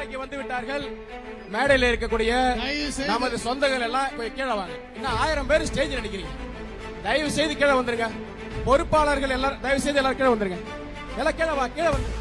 மேடைக்கு வந்து விட்டார்கள். மேடையில் இருக்கக்கூடிய நமது சொந்தங்கள் எல்லாம் கீழே வாங்க. இன்னும் 1000 பேர் ஸ்டேஜ் நடிக்கிறீங்க. தயவு செய்து கீழே வந்துருங்க. பொறுப்பாளர்கள் எல்லாரும் தயவு செய்து எல்லாரும் கீழே வந்துருங்க. எல்லாம் கீழே வா, கீழே வந்து.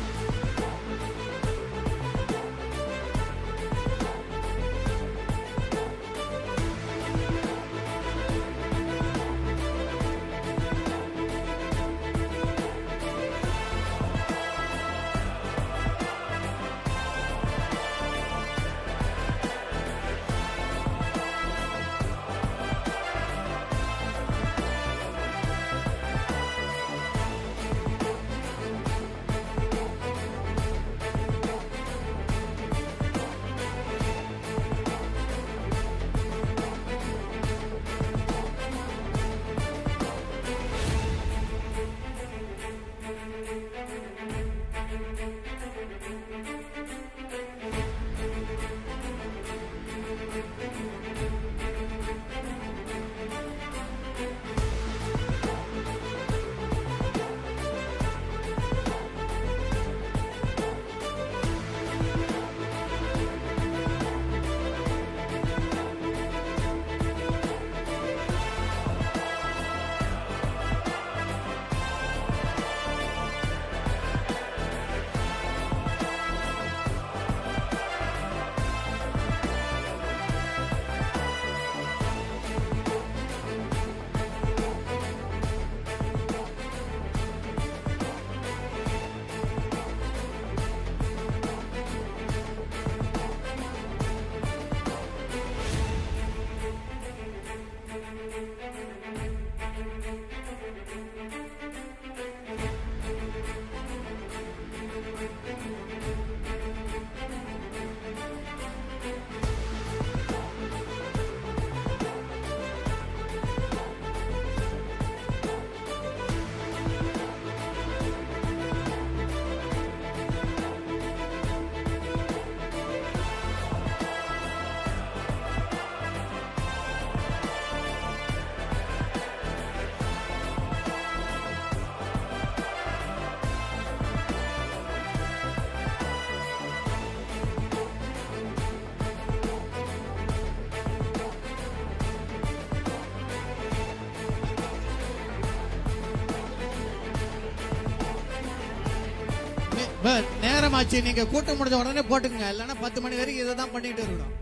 நேரமாச்சு. நீங்க கூட்டம் முடிஞ்ச உடனே போட்டுக்கங்க. இல்லைன்னா 10 மணி வரைக்கும் இதை தான் பண்ணிட்டு இருக்கணும்.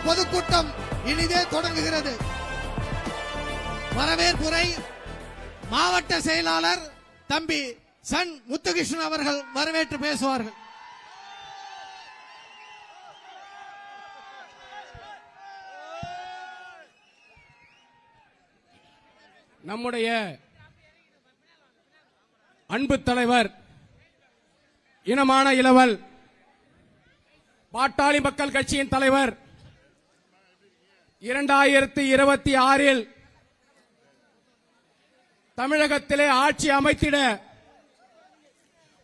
பொதுக்கூட்டம் இனிதே தொடங்குகிறது. வரவேற்புரை மாவட்ட செயலாளர் தம்பி சன் முத்துகிருஷ்ணன் அவர்கள் வரவேற்று பேசுவார்கள். நம்முடைய அன்பு தலைவர் இனமான இளவல் பாட்டாளி மக்கள் கட்சியின் தலைவர் 2026 தமிழகத்திலே ஆட்சி அமைத்திட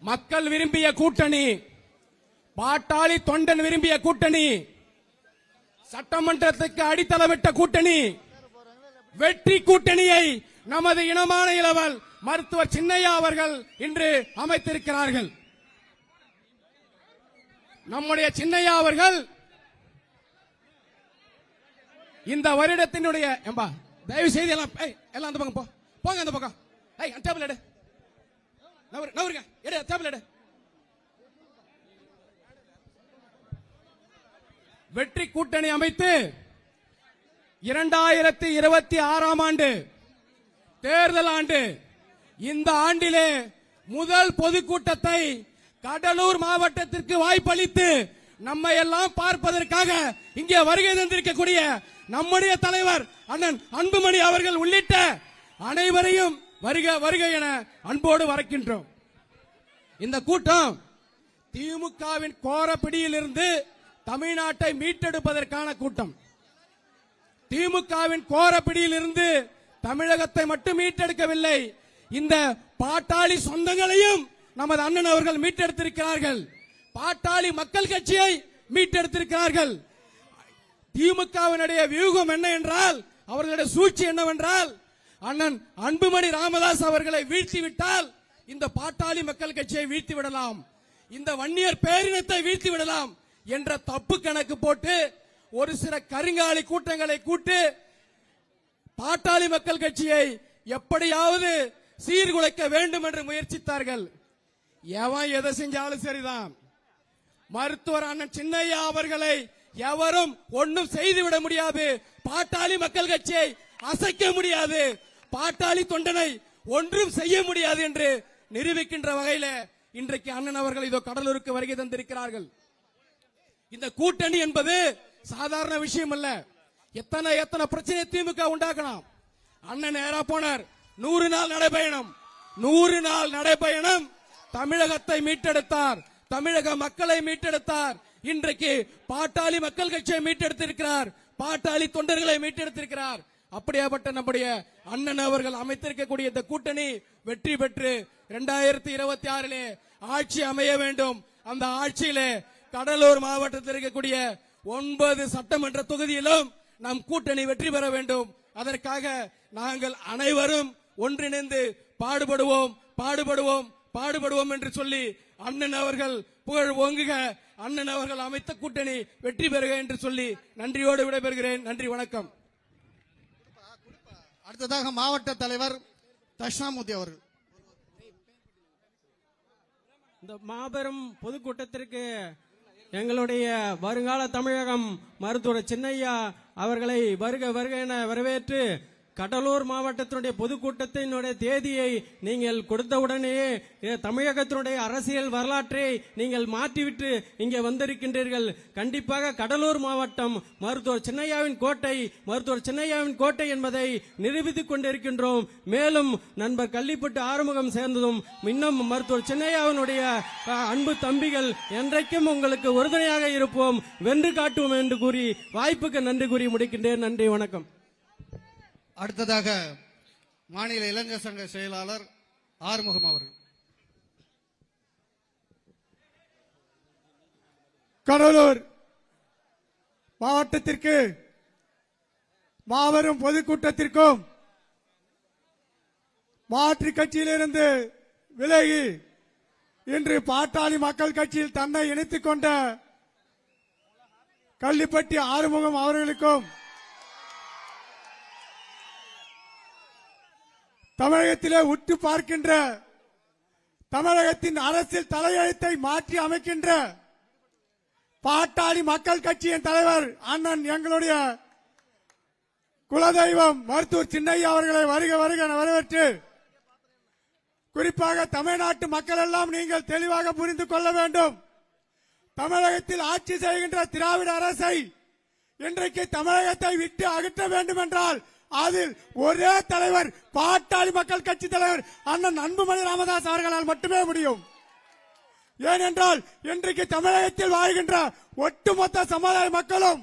மக்கள் விரும்பிய கூட்டணி, பாட்டாளி தொண்டன் விரும்பிய கூட்டணி, சட்டமன்றத்துக்கு அடித்தளமிட்ட கூட்டணி, வெற்றி கூட்டணியை நமது இனமான இளவல் மருத்துவர் சின்னையா அவர்கள் இன்று அமைத்திருக்கிறார்கள். நம்முடைய சின்னையா அவர்கள் இந்த வருடத்தினுடைய தயவு செய்து எல்லாம் அந்த பக்கம் போங்க. அந்த பக்கம் டேபிள் எடு, நவருங்க, எடு டேபிள் எடு. வெற்றி கூட்டணி அமைத்து 2026 ஆண்டு தேர்தல் ஆண்டு இந்த ஆண்டிலே முதல் பொதுக்கூட்டத்தை கடலூர் மாவட்டத்திற்கு வாய்ப்பளித்து நம்மை எல்லாம் பார்ப்பதற்காக இங்கே வருகை தந்திருக்கக்கூடிய நம்முடைய தலைவர் அண்ணன் அன்புமணி அவர்கள் உள்ளிட்ட அனைவரையும் வருக வருக என அன்போடு வரக்கின்றோம். இந்த கூட்டம் திமுகவின் கோர பிடியிலிருந்து தமிழ்நாட்டை மீட்டெடுப்பதற்கான கூட்டம். திமுகவின் கோரப்பிடியில் இருந்து தமிழகத்தை மட்டும் மீட்டெடுக்கவில்லை, இந்த பாட்டாளி சொந்தங்களையும் நமது அண்ணன் அவர்கள் மீட்டெடுத்திருக்கிறார்கள். பாட்டாளி மக்கள் கட்சியை மீட்டெடுத்திருக்கிறார்கள். திமுகவினுடைய வியூகம் என்ன என்றால், அவர்களுடைய சூழ்ச்சி என்னவென்றால், அண்ணன் அன்புமணி ராமதாஸ் அவர்களை வீழ்த்திவிட்டால் இந்த பாட்டாளி மக்கள் கட்சியை வீழ்த்தி விடலாம், இந்த வன்னியர் பேரினத்தை வீழ்த்தி விடலாம் என்ற தப்பு கணக்கு போட்டு ஒரு சில கருங்காலி கூட்டங்களை கூட்டு பாட்டாளி மக்கள் கட்சியை எப்படியாவது சீர்குலைக்க வேண்டும் என்று முயற்சித்தார்கள். எவன் எதை செஞ்சாலும் சரிதான். மருத்துவர் அண்ணன் சின்னையா அவர்களை எவரும் ஒன்றும் செய்துவிட முடியாது. பாட்டாளி மக்கள் கட்சியை அசைக்க முடியாது, பாட்டாளி தொண்டனை ஒன்றும் செய்ய முடியாது என்று நிரூபிக்கின்ற வகையில இன்றைக்கு அண்ணன் அவர்கள் இதோ கடலூருக்கு வருகை தந்திருக்கிறார்கள். இந்த கூட்டணி என்பது சாதாரண விஷயம் அல்ல. எத்தனை எத்தனை பிரச்சனை திமுக உண்டாக்கலாம். அண்ணன் நேரா போனார். 100 நாள் நடைபயணம், 100 நாள் நடைபயணம் தமிழகத்தை மீட்டெடுத்தார், தமிழக மக்களை மீட்டெடுத்தார். இன்றைக்கு பாட்டாளி மக்கள் கட்சியை மீட்டெடுத்திருக்கிறார், பாட்டாளி தொண்டர்களை மீட்டெடுத்திருக்கிறார். அப்படியாப்பட்ட நம்முடைய அண்ணன் அவர்கள் அமைத்திருக்கக்கூடிய இந்த கூட்டணி வெற்றி பெற்று 2026 ஆட்சி அமைய வேண்டும். அந்த ஆட்சியிலே கடலூர் மாவட்டத்தில் இருக்கக்கூடிய 9 சட்டமன்ற தொகுதியிலும் நம் கூட்டணி வெற்றி பெற வேண்டும். அதற்காக நாங்கள் அனைவரும் ஒன்றிணைந்து பாடுபடுவோம், பாடுபடுவோம், பாடுபடுவோம் என்று சொல்லி அண்ணன் அவர்கள் புகழ் ஓங்குக, அண்ணன் அவர்கள் அமைத்த கூட்டணி வெற்றி பெறுக என்று சொல்லி நன்றியோடு விடைபெறுகிறேன். நன்றி, வணக்கம். அடுத்ததாக மாவட்ட தலைவர் தட்சிணாமூர்த்தி அவர்கள். இந்த மாபெரும் பொதுக்கூட்டத்திற்கு எங்களுடைய வருங்கால தமிழகம் மருத்துவர் சின்னையா அவர்களை வருக வருக என வரவேற்று, கடலூர் மாவட்டத்தினுடைய பொதுக்கூட்டத்தினுடைய தேதியை நீங்கள் கொடுத்தவுடனேயே தமிழகத்தினுடைய அரசியல் வரலாற்றை நீங்கள் மாற்றிவிட்டு இங்கே வந்திருக்கின்றீர்கள். கண்டிப்பாக கடலூர் மாவட்டம் மருத்துவர் சின்னையாவின் கோட்டை, மருத்துவர் சின்னையாவின் கோட்டை என்பதை நிரூபித்துக் கொண்டிருக்கின்றோம். மேலும் நண்பர் கள்ளிப்பட்டு ஆறுமுகம் சேர்ந்ததும் இன்னும் மருத்துவர் சின்னையாவினுடைய அன்பு தம்பிகள் என்றைக்கும் உங்களுக்கு உறுதுணையாக இருப்போம், வென்று காட்டுவோம் என்று கூறி வாய்ப்புக்கு நன்றி கூறி முடிக்கின்றேன். நன்றி, வணக்கம். அடுத்ததாக மாநில இளைஞர் சங்க செயலாளர் ஆறுமுகம் அவர்கள். கடலூர் மாவட்டத்திற்கு மாபெரும் பொதுக்கூட்டத்திற்கும் மாற்றுக் கட்சியிலிருந்து விலகி இன்று பாட்டாளி மக்கள் கட்சியில் தன்னை இணைத்துக் கொண்ட கள்ளிப்பட்டி ஆறுமுகம் அவர்களுக்கும், தமிழகத்திலே உற்று பார்க்கின்ற, தமிழகத்தின் அரசியல் தலையெழுத்தை மாற்றி அமைக்கின்ற பாட்டாளி மக்கள் கட்சியின் தலைவர் அண்ணன் எங்களுடைய குலதெய்வம் மருத்துவர் சின்னையா அவர்களை வருக வருக என வரவேற்று, குறிப்பாக தமிழ்நாட்டு மக்கள் எல்லாம் நீங்கள் தெளிவாக புரிந்து கொள்ள வேண்டும். தமிழகத்தில் ஆட்சி செய்கின்ற திராவிட அரசை இன்றைக்கு தமிழகத்தை விட்டு அகற்ற வேண்டும் என்றால் அதில் ஒரே தலைவர் பாட்டாளி மக்கள் கட்சி தலைவர் அண்ணன் அன்புமணி ராமதாஸ் அவர்களால் மட்டுமே முடியும். ஏனென்றால் இன்றைக்கு தமிழகத்தில் வாழ்கின்ற ஒட்டுமொத்த சமுதாய மக்களும்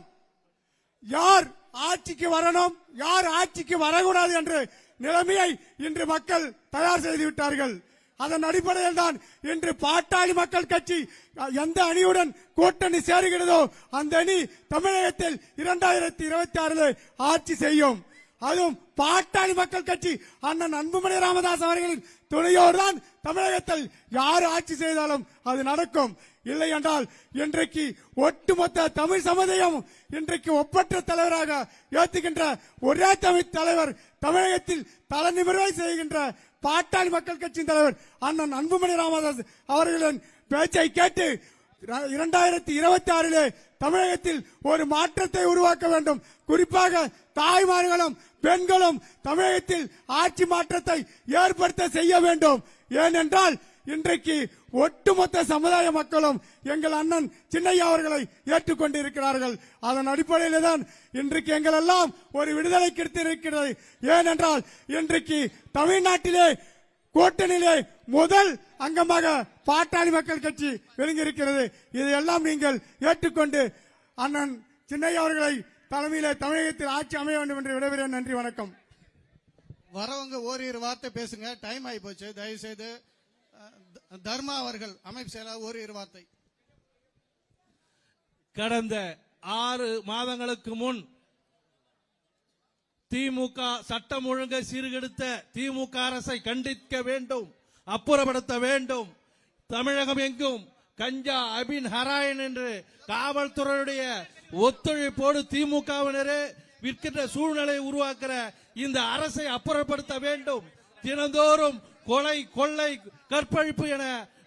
யார் ஆட்சிக்கு வரணும், யார் ஆட்சிக்கு வரக்கூடாது என்ற நிலைமையை இன்று மக்கள் தயார் செய்து விட்டார்கள். அதன் அடிப்படையில் தான் இன்று பாட்டாளி மக்கள் கட்சி எந்த அணியுடன் கூட்டணி சேருகிறதோ அந்த அணி தமிழகத்தில் 2026 ஆட்சி செய்யும். அதுவும் பாட்டாளி மக்கள் கட்சி அண்ணன் அன்புமணி ராமதாஸ் அவர்களின் துணையோடு தான் தமிழகத்தில் யார் ஆட்சி செய்தாலும் அது நடக்கும். இல்லை என்றால் இன்றைக்கு ஒட்டுமொத்த தமிழ் சமுதாயம் இன்றைக்கு ஒப்பற்ற தலைவராக ஏற்றுகின்ற ஒரே தமிழ் தலைவர் தமிழகத்தில் தலைநிமிர்வை செய்கின்ற பாட்டாளி மக்கள் கட்சியின் தலைவர் அண்ணன் அன்புமணி ராமதாஸ் அவர்களின் பேச்சை கேட்டு 2026 தமிழகத்தில் ஒரு மாற்றத்தை உருவாக்க வேண்டும். குறிப்பாக தாய்மார்களும் பெண்களும் தமிழகத்தில் ஆட்சி மாற்றத்தை ஏற்படுத்த செய்ய வேண்டும். ஏனென்றால் இன்றைக்கு ஒட்டுமொத்த சமுதாய மக்களும் எங்கள் அண்ணன் சின்னையா அவர்களை ஏற்றுக்கொண்டிருக்கிறார்கள். அதன் அடிப்படையில் தான் இன்றைக்கு எங்கள் எல்லாம் ஒரு விடுதலை கிடைத்திருக்கிறது. ஏனென்றால் இன்றைக்கு தமிழ்நாட்டிலே கூட்டணியிலே முதல் அங்கமாக பாட்டாளி மக்கள் கட்சி விளங்கி இருக்கிறது. இதையெல்லாம் நீங்கள் ஏற்றுக்கொண்டு அண்ணன் சின்னையா அவர்களை தலைமையில தமிழகத்தில் ஆட்சி அமைய வேண்டும் என்று விடைபெறுகிறேன். நன்றி, வணக்கம். வரவங்க ஓரிரு வார்த்தை பேசுங்க, டைம் ஆகி போச்சு. தயவு செய்து தர்மா அவர்கள் அமைப்பு செயலாளர் ஓரிரு வார்த்தை. கடந்த 6 மாதங்களுக்கு முன் திமுக சட்டம் ஒழுங்கை சீர்கெடுத்த திமுக அரசை கண்டிக்க வேண்டும், அப்புறப்படுத்த வேண்டும். தமிழகம் எங்கும் கஞ்சா, அபின், ஹராயின் என்று காவல்துறையுடைய ஒத்துழைப்போடு திமுகவினரே விற்கின்ற சூழ்நிலை உருவாக்குற இந்த அரசை அப்புறப்படுத்த வேண்டும். தினந்தோறும் கொலை, கொள்ளை, கற்பழிப்பு என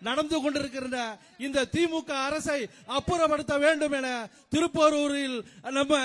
நடந்து கொண்டிருக்கின்ற இந்த திமுக அரசை அப்புறப்படுத்த வேண்டும் என திருப்போரூரில் நம்ம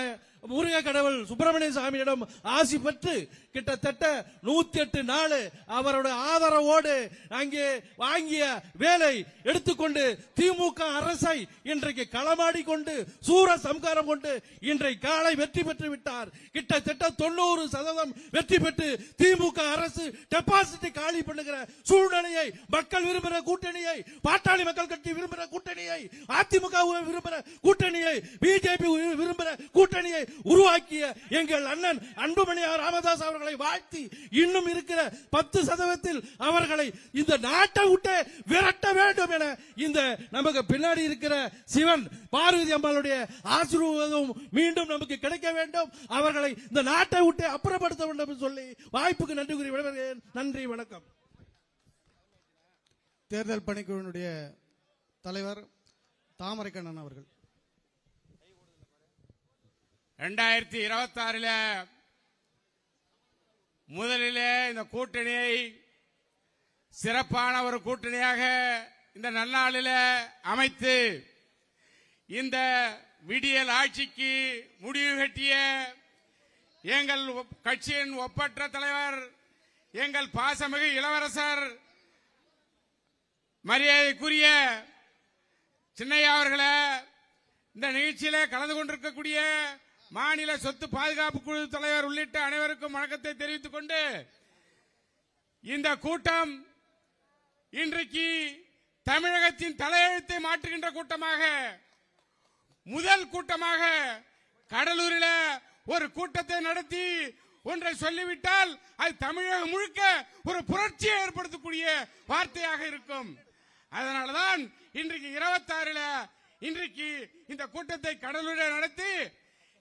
முருக கடவுள் சுப்பிரமணிய சாமியிடம் ஆசி பெற்று கிட்டத்தட்ட 108 நாள் அவருடைய ஆதரவோடு அங்கே வாங்கிய வேலை எடுத்துக்கொண்டு திமுக அரசை இன்றைக்கு களமாடி கொண்டு சூர சம்காரம் கொண்டு இன்றைக்கு காலை வெற்றி பெற்று விட்டார். கிட்டத்தட்ட 90% வெற்றி பெற்று திமுக அரசு டெபாசிட்டை காலி பண்ணுகிற சூழ்நிலையை, மக்கள் விரும்புகிற கூட்டணியை, பாட்டாளி மக்கள் கட்சி விரும்புகிற கூட்டணியை, அதிமுக விரும்புகிற கூட்டணியை, பிஜேபி விரும்புகிற கூட்டணியை உருவாக்கிய எங்கள் அண்ணன் அன்புமணி ராமதாஸ் அவர்களை வாழ்த்தி இன்னும் இருக்கிற 10% அவர்களை இந்த நாட்டை விட்டு விரட்ட வேண்டும் என இந்த நமக்கு பின்னாடி இருக்கிற சிவன் பார்வதி அம்மாளுடைய ஆசீர்வாதம் மீண்டும் நமக்கு கிடைக்க வேண்டும். அவர்களை இந்த நாட்டை விட்டு அப்புறப்படுத்த வேண்டும் என்று சொல்லி வாய்ப்புக்கு நன்றி கூறி விடைபெறுகிறேன். நன்றி, வணக்கம். தேர்தல் பணிக்குழுவினுடைய தலைவர் தாமரைக்கண்ணன் அவர்கள். 2026 முதலிலே இந்த கூட்டணியை சிறப்பான ஒரு கூட்டணியாக இந்த நன்னாளில் அமைத்து இந்த விடியல் ஆட்சிக்கு முடிவு கட்டிய எங்கள் கட்சியின் ஒப்பற்ற தலைவர், எங்கள் பாசமிகு இளவரசர், மரியாதைக்குரிய சின்னையா அவர்களே, இந்த நிகழ்ச்சியில கலந்து கொண்டிருக்கக்கூடிய மாநில சொத்து பாதுகாப்பு குழு தலைவர் உள்ளிட்ட அனைவருக்கும் வணக்கத்தை தெரிவித்துக் கொண்டு, இந்த கூட்டம் இன்றைக்கு தமிழகத்தின் தலையெழுத்தை மாற்றுகின்ற கூட்டமாக, முதல் கூட்டமாக கடலூரில் ஒரு கூட்டத்தை நடத்தி ஒன்றை சொல்லிவிட்டால் அது தமிழகம் முழுக்க ஒரு புரட்சியை ஏற்படுத்தக்கூடிய வார்த்தையாக இருக்கும். அதனால்தான் இன்றைக்கு 26 இன்றைக்கு இந்த கூட்டத்தை கடலூரில் நடத்தி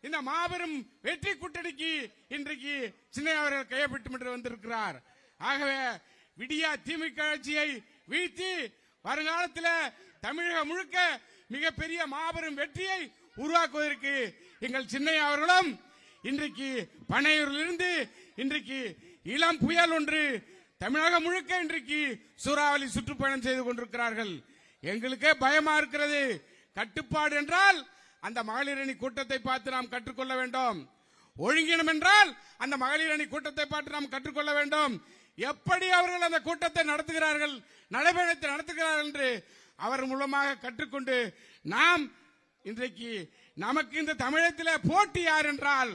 இந்த மாபெரும் வெற்றி கூட்டணிக்கு இன்றைக்கு சின்ன அவர்கள் கையப்பட்டு வந்திருக்கிறார். ஆகவே விடியா திமுக ஆட்சியை வீழ்த்தி வருங்காலத்தில் தமிழகம் முழுக்க மிகப்பெரிய மாபெரும் வெற்றியை உருவாக்குவதற்கு எங்கள் சின்னையா அவர்களும் இன்றைக்கு பனையூரிலிருந்து இன்றைக்கு இளம் புயல் ஒன்று தமிழகம் முழுக்க இன்றைக்கு சூறாவளி சுற்றுப்பயணம் செய்து கொண்டிருக்கிறார்கள். எங்களுக்கே பயமா இருக்கிறது. கட்டுப்பாடு என்றால் அந்த மகளிர் அணி கூட்டத்தை பார்த்து நாம் கற்றுக்கொள்ள வேண்டும். ஒழுங்கினம் என்றால் அந்த மகளிர் அணி கூட்டத்தை பார்த்து நாம் கற்றுக்கொள்ள வேண்டும். எப்படி அவர்கள் அந்த கூட்டத்தை நடத்துகிறார்கள், நடைபயணத்தை நடத்துகிறார்கள் என்று அவர் மூலமாக கற்றுக்கொண்டு நாம் இன்றைக்கு நமக்கு இந்த தமிழகத்தில் போட்டி யார் என்றால்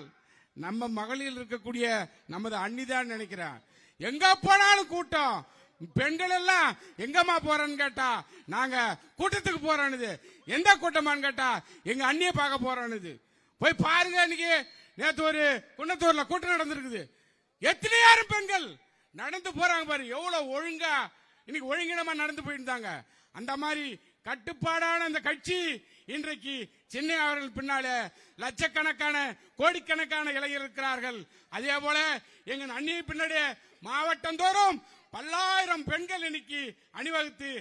நம்ம மகளிர் இருக்கக்கூடிய நமது அண்ணிதான் நினைக்கிறார். எங்க போனாலும் கூட்டம். பெண்கள் எல்லாம் எங்கம்மா போறேன்னு கேட்டா நாங்க கூட்டத்துக்கு போறோன்னு. எந்த கூட்டமான்னு கேட்டா எங்க அண்ணியை பார்க்க போறோன்னு. போய் பாருங்க, இன்னைக்கு நேற்று ஒரு குன்னத்தூர்ல கூட்டம் நடந்திருக்குது. எத்தனையாயிரம் பெண்கள் நடந்து போறாங்க பாரு. எவ்வளவு ஒழுங்கா இன்னைக்கு ஒழுங்கினமா நடந்து போயிருந்தாங்க. அந்த மாதிரி கட்டுப்பாடான அந்த கட்சி இன்றைக்கு சென்னை அவர்கள் பின்னால லட்சக்கணக்கான கோடிக்கணக்கான இளைஞர்கள் இருக்கிறார்கள். அதே போல எங்க அண்ணியை பின்னாடி மாவட்டம் தோறும் பல்லாயிரம் பெண்கள் இன்னைக்கு அணிவகுத்து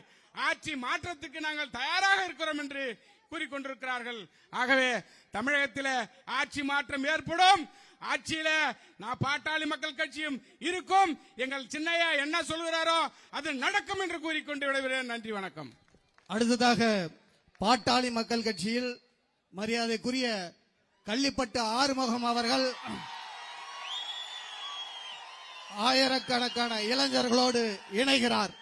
ஆட்சி மாற்றத்துக்கு நாங்கள் தயாராக இருக்கிறோம் என்று கூறிக்கொண்டிருக்கிறார்கள். ஆகவே தமிழகத்தில் ஆட்சி மாற்றம் ஏற்படும். ஆட்சியில நான் பாட்டாளி மக்கள் கட்சியும் இருக்கும். எங்கள் சின்னையா என்ன சொல்கிறாரோ அது நடக்கும் என்று கூறிக்கொண்டு விடைபெறுகிறேன். நன்றி, வணக்கம். அடுத்ததாக பாட்டாளி மக்கள் கட்சியில் மரியாதைக்குரிய கள்ளிப்பட்டு ஆறுமுகம் அவர்கள் ஆயிரக்கணக்கான இளைஞர்களோடு இணைகிறார்.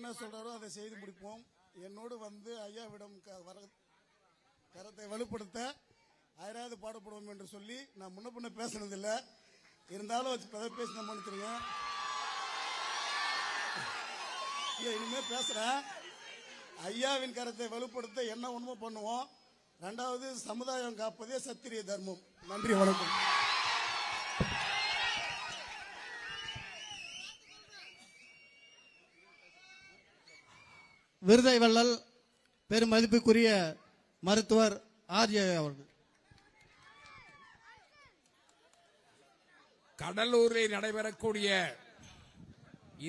என்ன சொல்றாரோ அதை செய்து முடிப்போம். என்னோடு வந்து ஐயாவிடம் கரத்தை வலுப்படுத்த ஆயிராவது பாடுபடுவோம் என்று சொல்லி நான் முன்ன பின்ன பேசினதில்லை. இருந்தாலும் பேசின மன்னிச்சிருங்க. இனிமே பேசுறேன். ஐயாவின் கரத்தை வலுப்படுத்த என்ன உண்மை பண்ணுவோம். 2வது சமுதாயம் காப்பதே சத்திரிய தர்மம். நன்றி, வணக்கம். விருதை வள்ளல் பெருமதிப்புக்குரிய மருத்துவர் ஆர்ஜே அவர்கள். கடலூரில் நடைபெறக்கூடிய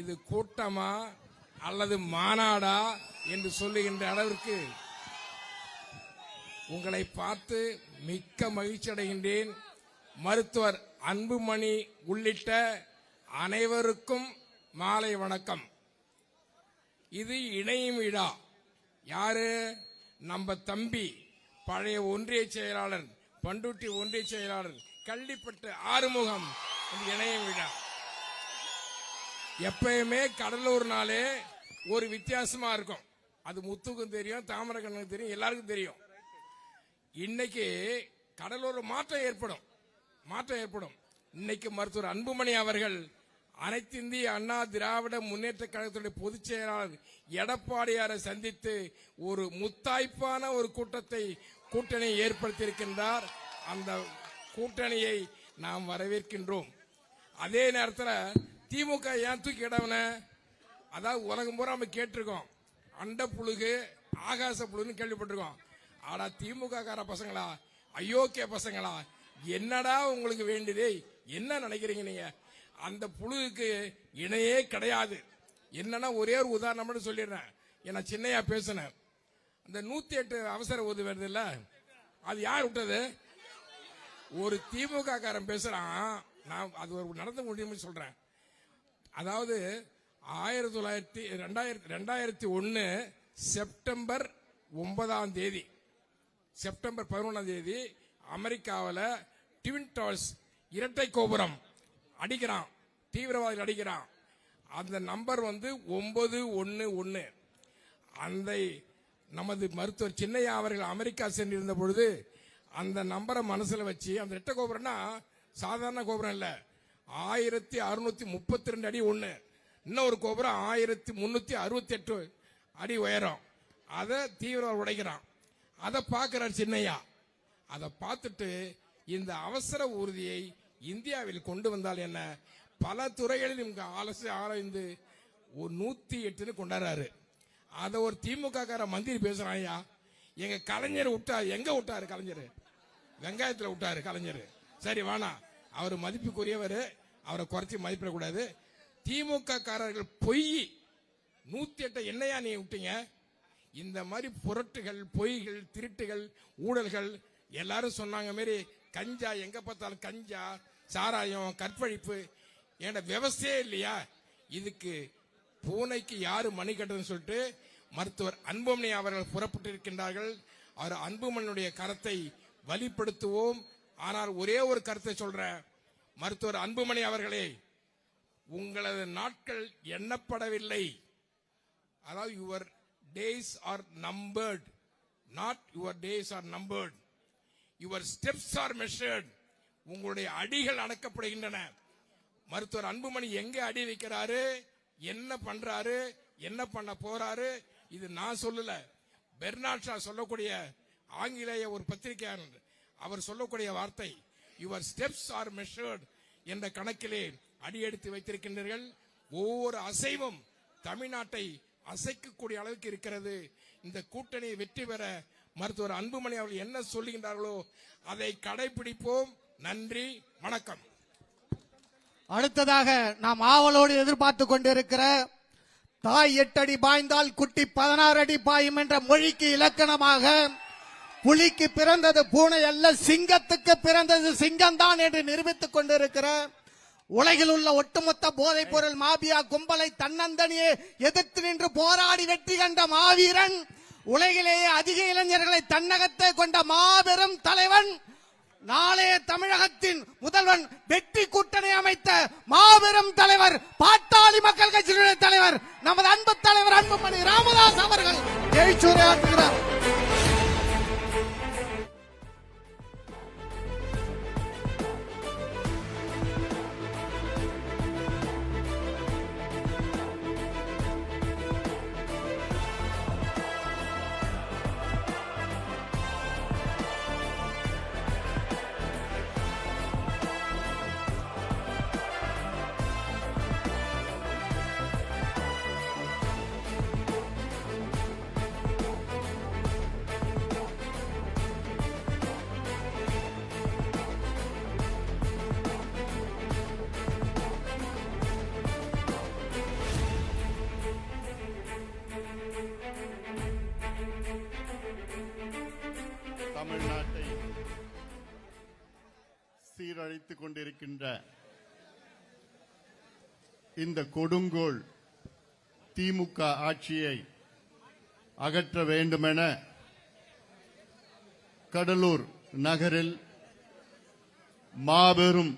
இது கூட்டமா அல்லது மாநாடா என்று சொல்லுகின்ற அளவிற்கு உங்களை பார்த்து மிக்க மகிழ்ச்சி அடைகின்றேன். மருத்துவர் அன்புமணி உள்ளிட்ட அனைவருக்கும் மாலை வணக்கம். இது இணையும் விழா. யாரு? நம்ம தம்பி பழைய ஒன்றிய செயலாளர், பண்டூட்டி ஒன்றிய செயலாளர் கள்ளிப்பட்டு ஆறுமுகம் இணையும் விழா. எப்பயுமே கடலூர்னாலே ஒரு வித்தியாசமா இருக்கும். அது முத்துக்கும் தெரியும், தாமரக்கண்ணுக்கும் தெரியும், எல்லாருக்கும் தெரியும். இன்னைக்கு கடலூர் மாற்றம் ஏற்படும். இன்னைக்கு மருத்துவர் அன்புமணி அவர்கள் அனைத்து இந்திய அண்ணா திராவிட முன்னேற்ற கழகத்துடைய பொதுச் செயலாளர் எடப்பாடியாரை சந்தித்து ஒரு முத்தாய்ப்பான ஒரு கூட்டணியை ஏற்படுத்தியிருக்கின்றார். அந்த கூட்டணியை நாம் வரவேற்கின்றோம். அதே நேரத்தில் திமுக ஏன் தூக்கி இடவன? அதாவது உலகம் பூரா நம்ம கேட்டிருக்கோம், அண்ட புழுகு ஆகாச புழுகுன்னு கேள்விப்பட்டிருக்கோம். ஆனா திமுக கார பசங்களா, அயோக்கிய பசங்களா, என்னடா உங்களுக்கு வேண்டியதே? என்ன நினைக்கிறீங்க நீங்க? அந்த புழுகுக்கு இணையே கிடையாது. என்னன்னா ஒரே ஒரு உதாரணம் மட்டும் சொல்லிடுறேன். ஏன்னா சின்னையா பேசினேன். அந்த 108 அவசர உதவி வருது இல்ல, அது யார் விட்டது? ஒரு திமுக காரன் பேசுறான். நான் அது ஒரு நடந்த முடியும்னு சொல்றேன். அதாவது 2001 செப்டம்பர் 9ஆம் தேதி, செப்டம்பர் 11ஆம் தேதி அமெரிக்காவில் ட்வின் டவர்ஸ் இரட்டை கோபுரம் அடிக்கிறான், தீவிரவாதிகள் அடிக்கிறான். அந்த நம்பர் வந்து 911. அந்த நமது மருத்துவர் சின்னையா அவர்கள் அமெரிக்கா சென்றிருந்த பொழுது அந்த நம்பரை மனசுல வச்சு, அந்த இரட்டை கோபுரம்னா சாதாரண கோபுரம் இல்ல, 1632 அடி ஒண்ணு, இன்னொரு கோபுரம் 1368 அடி உயரம். அதை தீவிரவாதி உடைக்கிறான். அதை பார்க்கிறார் சின்னையா. அதை பார்த்துட்டு இந்த அவசர ஊர்தியை இந்தியாவில் கொண்டு வந்தால் என்ன, பல துறைகளில் ஆராய்ந்து ஒரு 108 கொண்டாடுறாரு. அதை ஒரு திமுக கார மந்திரி பேசுறான். ஐயா, எங்க கலைஞர் விட்டாரு. எங்க விட்டாரு கலைஞர்? வெங்காயத்தில் விட்டாரு கலைஞர். சரி வேணா, அவர் மதிப்புக்குரியவர், அவரை குறைச்சி மதிப்பிடக்கூடாது. திமுக காரர்கள் பொய் 108 என்னையா நீ விட்டீங்க? இந்த மாதிரி புரட்டுகள், பொய்கள், திருட்டுகள், ஊழல்கள் எல்லாரும் சொன்னாங்க மாரி கஞ்சா, எங்க பார்த்தாலும் கஞ்சா, சாராயம், கற்பழிப்பு, ஏன்ட விவசாயே இல்லையா? இதுக்கு பூனைக்கு யாரு மணி கட்டுறதுன்னு சொல்லிட்டு மருத்துவர் அன்புமணி அவர்கள் புறப்பட்டிருக்கின்றார்கள். அவர் அன்புமணியுடைய கரத்தை வலிப்படுத்துவோம். ஆனால் ஒரே ஒரு கருத்தை சொல்றேன், மருத்துவர் அன்புமணி அவர்களே, உங்களது நாட்கள் எண்ணப்படவில்லை. அதாவது your days or numbered, not your days or numbered. Your steps R measured. உங்களுடைய அடிகள் அடக்கப்படுகின்றன. மருத்துவர் அன்புமணி எங்க அடி வைக்கிறாரு, என்ன பண்றாரு, என்ன பண்ண போறாரு, இது நான் சொல்லல. பெர்னாட் ஷா சொல்லக்கூடிய ஆங்கிலேய ஒரு பத்திரிகையாளர், அவர் சொல்லக்கூடிய வார்த்தை யுவர் ஸ்டெப்ஸ் ஆர் மெஷர்ட் என்ற கணக்கிலே அடியெடுத்து வைத்திருக்கின்றீர்கள். ஒவ்வொரு அசைவும் தமிழ்நாட்டை அசைக்கக்கூடிய அளவுக்கு இருக்கிறது. இந்த கூட்டணியை வெற்றி பெற மருத்துவர் அன்புமணி அவர்கள் என்ன சொல்லுகின்றார்களோ அதை கடைபிடிப்போம். நன்றி, வணக்கம். அடுத்ததாக நாம் ஆவலோடு எதிர்பார்த்து கொண்டிருக்கிற தாய் 8 அடி பாய்ந்தால் குட்டி 16 அடி பாயும் என்ற மொழிக்கு இலக்கணமாக புலிக்கு பிறந்தது பூனை அல்ல, சிங்கத்துக்கு பிறந்தது சிங்கம்தான் என்று நிரூபித்துக் கொண்டிருக்கிற உலகில் உள்ள ஒட்டுமொத்த போதைப் பொருள் மாபியா கும்பலை தன்னந்தனியே எதிர்த்து நின்று போராடி வெற்றி கண்ட மாவீரன், உலகிலேயே அதிக இளைஞர்களை தன்னகத்தை கொண்ட மாபெரும் தலைவன் நாளைய தமிழகத்தின் முதல்வன் வெற்றி கூட்டணி அமைத்த மாபெரும் தலைவர் பாட்டாளி மக்கள் கட்சியினுடைய தலைவர் நமது அன்பு தலைவர் அன்புமணி ராமதாஸ் அவர்கள் ஜெயிச்சுரையாற்றுகிறார். தமிழ்நாட்டை சீரழித்துக் கொண்டிருக்கின்ற இந்த கொடுங்கோல் திமுக ஆட்சியை அகற்ற வேண்டுமென கடலூர் நகரில் மாபெரும்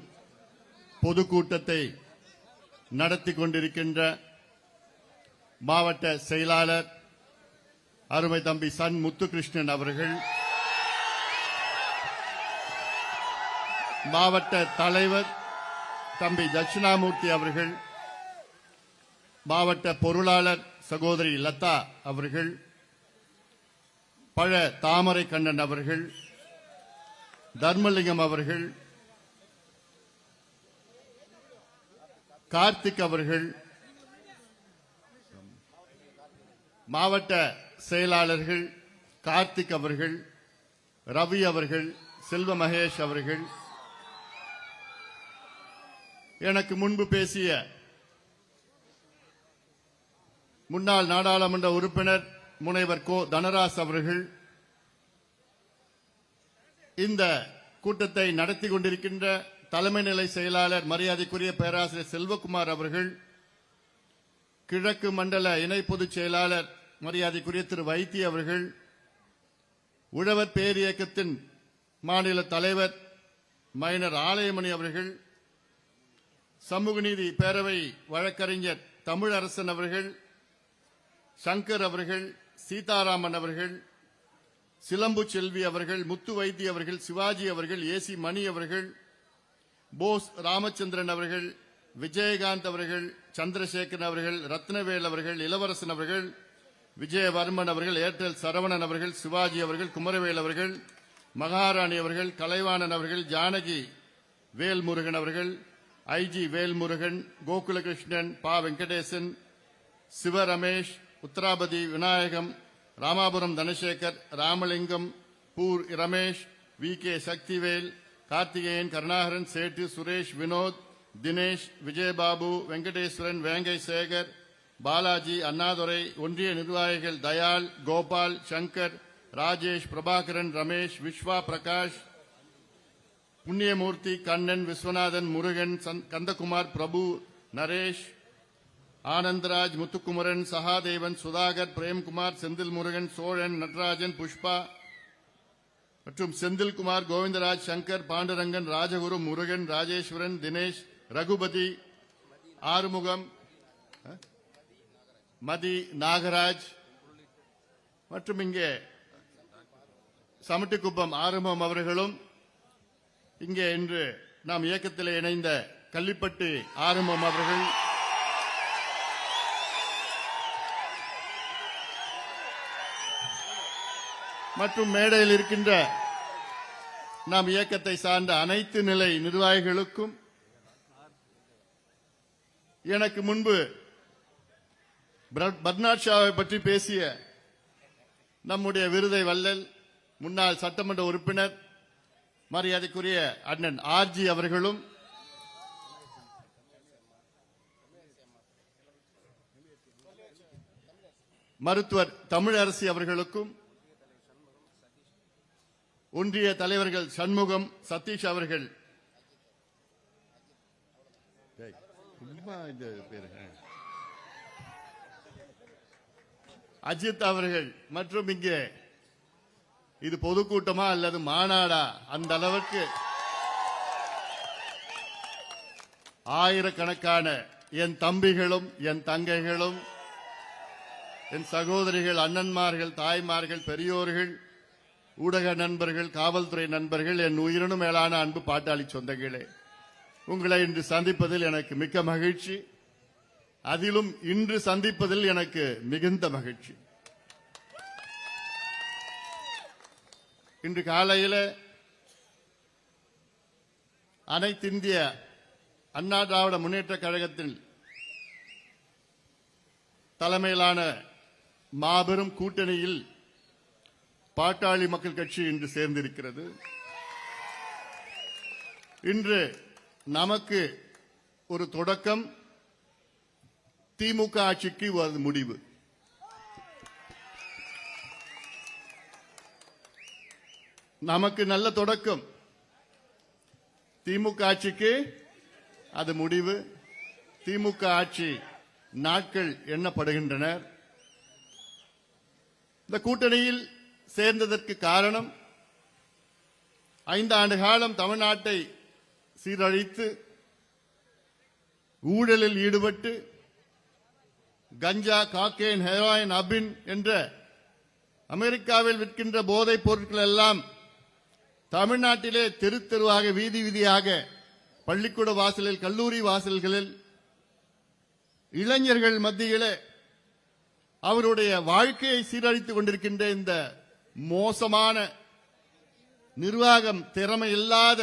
பொதுக்கூட்டத்தை நடத்தி கொண்டிருக்கின்ற மாவட்ட செயலாளர் அருமை தம்பி சன் முத்துகிருஷ்ணன் அவர்கள், மாவட்ட தலைவர் தம்பி தட்சிணாமூர்த்தி அவர்கள், மாவட்ட பொருளாளர் சகோதரி லதா அவர்கள், பழ தாமரை கண்ணன் அவர்கள், தர்மலிங்கம் அவர்கள், கார்த்திக் அவர்கள், மாவட்ட செயலாளர்கள் கார்த்திக் அவர்கள், ரவி அவர்கள், செல்வ மகேஷ் அவர்கள், எனக்கு முன்பு பேசிய முன்னாள் நாடாளுமன்ற உறுப்பினர் முனைவர் கோ தனராஜ் அவர்கள், இந்த கூட்டத்தை நடத்தி கொண்டிருக்கின்ற தலைமை நிலை செயலாளர் மரியாதைக்குரிய பேராசிரியர் செல்வகுமார் அவர்கள், கிழக்கு மண்டல இணை பொதுச் செயலாளர் மரியாதைக்குரிய திரு வைத்திய அவர்கள், உழவர் பேரியக்கத்தின் மாநில தலைவர் மைனர் ஆலயமணி அவர்கள், சமூக நீதி பேரவை வழக்கறிஞர் தமிழரசன் அவர்கள், சங்கர் அவர்கள், சீதாராமன் அவர்கள், சிலம்பு செல்வி அவர்கள், முத்து வைத்திய அவர்கள், சிவாஜி அவர்கள், ஏசி மணி அவர்கள், போஸ் ராமச்சந்திரன் அவர்கள், விஜயகாந்த் அவர்கள், சந்திரசேகரன் அவர்கள், ரத்னவேல் அவர்கள், இளவரசன் அவர்கள், விஜயவர்மன் அவர்கள், ஏர்டெல் சரவணன் அவர்கள், சிவாஜி அவர்கள், குமரவேல் அவர்கள், மகாராணி அவர்கள், கலைவாணன் அவர்கள், ஜானகி வேல்முருகன் அவர்கள், ஐஜி வேல்முருகன், கோகுலகிருஷ்ணன், பா வெங்கடேசன், சிவ ரமேஷ், உத்தராபதி விநாயகம், ராமாபுரம் தனசேகர், ராமலிங்கம், பூர் ரமேஷ், வி கே சக்திவேல், கார்த்திகேயன், கருணாகரன், சேட்டு, சுரேஷ், வினோத், தினேஷ், விஜயபாபு, வெங்கடேஸ்வரன், வேங்கை சேகர், பாலாஜி, அண்ணாதுரை, ஒன்றிய நிர்வாகிகள் தயாள், கோபால், சங்கர், ராஜேஷ், பிரபாகரன், ரமேஷ், விஸ்வா, பிரகாஷ், புண்ணியமூர்த்தி, கண்ணன், விஸ்வநாதன், முருகன், கந்தகுமார், பிரபு, நரேஷ், ஆனந்தராஜ், முத்துக்குமரன், சகாதேவன், சுதாகர், பிரேம்குமார், செந்தில் முருகன், சோழன், நடராஜன், புஷ்பா மற்றும் செந்தில்குமார், கோவிந்தராஜ், சங்கர், பாண்டுரங்கன், ராஜகுரு, முருகன், ராஜேஸ்வரன், தினேஷ், ரகுபதி, ஆறுமுகம், மதி, நாகராஜ் மற்றும் இங்கே சமட்டிக்குப்பம் ஆறுமுகம் அவர்களும், இங்கே இன்று நாம் இயக்கத்தில் இணைந்த கள்ளிப்பட்டு ஆறுமுகம் அவர்கள், மற்றும் மேடையில் இருக்கின்ற நாம் இயக்கத்தை சார்ந்த அனைத்து நிலை நிர்வாகிகளுக்கும், எனக்கு முன்பு பர்னாட் ஷாவை பற்றி பேசிய நம்முடைய விருதை வள்ளல் முன்னாள் சட்டமன்ற உறுப்பினர் மரியாதைக்குரிய அண்ணன் ஆர்ஜி அவர்களும், மருத்துவர் தமிழரசி அவர்களுக்கும், ஒன்றிய தலைவர்கள் சண்முகம், சதீஷ் அவர்கள், அஜித் அவர்கள் மற்றும் இங்கே இது பொதுக்கூட்டமா அல்லது மாநாடா? அந்த அளவுக்கு ஆயிரக்கணக்கான என் தம்பிகளும் என் தங்கைகளும் என் சகோதரிகள், அண்ணன்மார்கள், தாய்மார்கள், பெரியோர்கள், ஊடக நண்பர்கள், காவல்துறை நண்பர்கள், என் உயிரினும் மேலான அன்பு பாட்டாளி சொந்தங்களே, உங்களை இன்று சந்திப்பதில் எனக்கு மிக்க மகிழ்ச்சி. அதிலும் இன்று சந்திப்பதில் எனக்கு மிகுந்த மகிழ்ச்சி. இன்று காலையில் அனைத்திந்திய அண்ணா திராவிட முன்னேற்ற கழகத்தின் தலைமையிலான மாபெரும் கூட்டணியில் பாட்டாளி மக்கள் கட்சி இன்று சேர்ந்திருக்கிறது. இன்று நமக்கு ஒரு தொடக்கம், திமுக ஆட்சிக்கு ஒரு முடிவு. நமக்கு நல்ல தொடக்கம், திமுக ஆட்சிக்கு அது முடிவு. திமுக ஆட்சி நாட்கள் எண்ணப்படுகின்றன. இந்த கூட்டணியில் சேர்ந்ததற்கு காரணம் 5 ஆண்டு காலம் தமிழ்நாட்டை சீரழித்து ஊழலில் ஈடுபட்டு கஞ்சா, காக்கேன், ஹெராயின், அபின் என்ற அமெரிக்காவில் விற்கின்ற போதைப் பொருட்கள் எல்லாம் தமிழ்நாட்டிலே தெரு தெருவாக, வீதி வீதியாக, பள்ளிக்கூட வாசலில், கல்லூரி வாசல்களில், இளைஞர்கள் மத்தியிலே அவருடைய வாழ்க்கையை சீரழித்துக் கொண்டிருக்கின்ற இந்த மோசமான நிர்வாகம், திறமை இல்லாத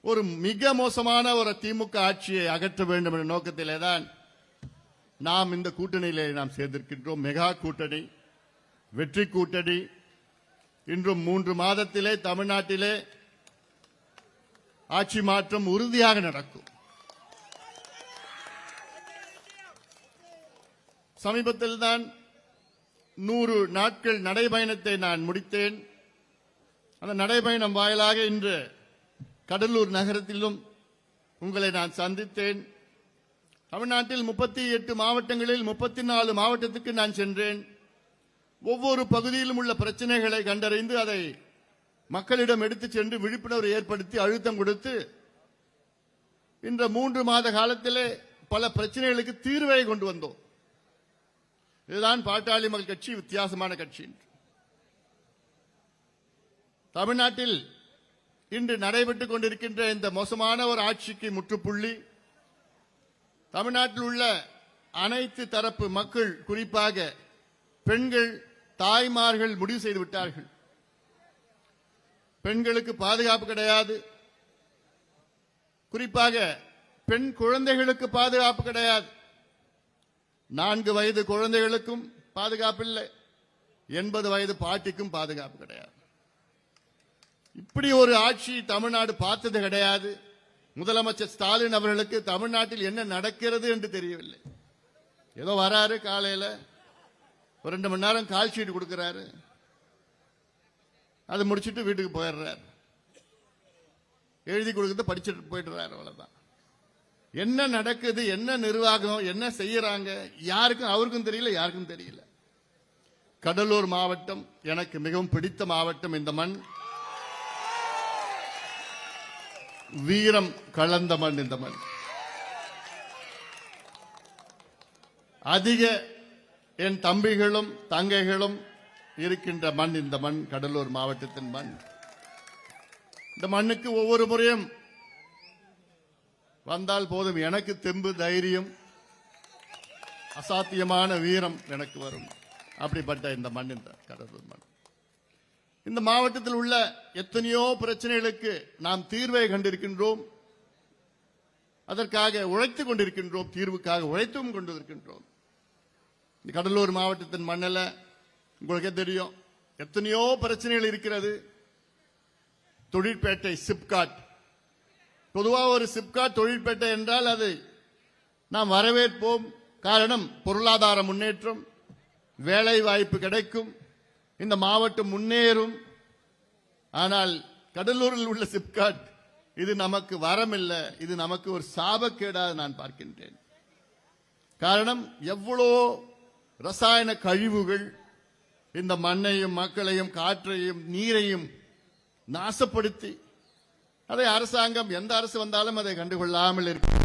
ஒரு மிக மோசமான ஒரு திமுக ஆட்சியை அகற்ற வேண்டும் என்ற நோக்கத்திலே தான் நாம் இந்த கூட்டணியிலே நாம் சேர்ந்திருக்கின்றோம். மெகா கூட்டணி, வெற்றி கூட்டணி. இன்றும் 3 மாதத்திலே தமிழ்நாட்டிலே ஆட்சி மாற்றம் உறுதியாக நடக்கும். சமீபத்தில் தான் 100 நாட்கள் நடைபயணத்தை நான் முடித்தேன். அந்த நடைபயணம் வாயிலாக இன்று கடலூர் நகரத்திலும் உங்களை நான் சந்தித்தேன். தமிழ்நாட்டில் 38 மாவட்டங்களில் 34 மாவட்டத்துக்கு நான் சென்றேன். ஒவ்வொரு பகுதியிலும் உள்ள பிரச்சனைகளை கண்டறிந்து அதை மக்களிடம் எடுத்துச் சென்று விழிப்புணர்வு ஏற்படுத்தி அழுத்தம் கொடுத்து இந்த 3 மாத காலத்திலே பல பிரச்சனைகளுக்கு தீர்வை கொண்டு வந்தோம். இதுதான் பாட்டாளி மக்கள் கட்சி வித்தியாசமான கட்சி. தமிழ்நாட்டில் இன்று நடைபெற்றுக் கொண்டிருக்கின்ற இந்த மோசமான ஒரு ஆட்சிக்கு முற்றுப்புள்ளி தமிழ்நாட்டில் உள்ள அனைத்து தரப்பு மக்கள், குறிப்பாக பெண்கள், தாய்மார்கள் முடிவு செய்து விட்டார்கள். பெண்களுக்கு பாதுகாப்பு கிடையாது, குறிப்பாக பெண் குழந்தைகளுக்கு பாதுகாப்பு கிடையாது. 4 வயது குழந்தைகளுக்கும் பாதுகாப்பு இல்லை, 80 வயது பாட்டிக்கும் பாதுகாப்பு கிடையாது. இப்படி ஒரு ஆட்சி தமிழ்நாடு பார்த்தது கிடையாது. முதலமைச்சர் ஸ்டாலின் அவர்களுக்கு தமிழ்நாட்டில் என்ன நடக்கிறது என்று தெரியவில்லை. ஏதோ வராரு, காலையில ஒரு 2 மணி நேரம் கால் ஷீட் கொடுக்கிறாரு, அதை முடிச்சிட்டு வீட்டுக்கு போயிடுறாரு. எழுதி கொடுக்கறது படிச்சுட்டு போயிடுறாரு, அவ்வளவுதான். என்ன நடக்குது, என்ன நிர்வாகம், என்ன செய்யறாங்க, யாருக்கும் அவருக்கும் தெரியல, யாருக்கும் தெரியல. கடலூர் மாவட்டம் எனக்கு மிகவும் பிடித்த மாவட்டம். இந்த மண் வீரம் கலந்த மண். இந்த மண் அதிக என் தம்பிகளும் தங்கைகளும் இருக்கின்ற மண். இந்த மண் கடலூர் மாவட்டத்தின் மண். இந்த மண்ணுக்கு ஒவ்வொரு முறையும் வந்தால் போதும் எனக்கு தெம்பு, தைரியம், அசாத்தியமான வீரம் எனக்கு வரும். அப்படிப்பட்ட இந்த மண், இந்த கடலூர் மண். இந்த மாவட்டத்தில் உள்ள எத்தனையோ பிரச்சனைகளுக்கு நாம் தீர்வை கண்டிருக்கின்றோம். அதற்காக உழைத்துக் கொண்டிருக்கின்றோம், தீர்வுக்காக உழைத்தும் கொண்டிருக்கின்றோம். இந்த கடலூர் மாவட்டத்தின் மண்ணில் உங்களுக்கே தெரியும் எத்தனையோ பிரச்சனைகள் இருக்கிறது. தொழிற்பேட்டை, சிப்காட். பொதுவாக ஒரு சிப்காட் தொழிற்பேட்டை என்றால் அதை நாம் வரவேற்போம். காரணம், பொருளாதார முன்னேற்றம், வேலை வாய்ப்பு கிடைக்கும், இந்த மாவட்டம் முன்னேறும். ஆனால் கடலூரில் உள்ள சிப்காட் இது நமக்கு வரமில்லை, இது நமக்கு ஒரு சாபக்கேடாக நான் பார்க்கின்றேன். காரணம், எவ்வளோ ரசாயன கழிவுகள், இந்த மண்ணையும் மக்களையும் காற்றையும் நீரையும் நாசப்படுத்தி அதை அரசாங்கம் எந்த அரசு வந்தாலும் அதை கண்டுகொள்ளாமல் இருக்கு.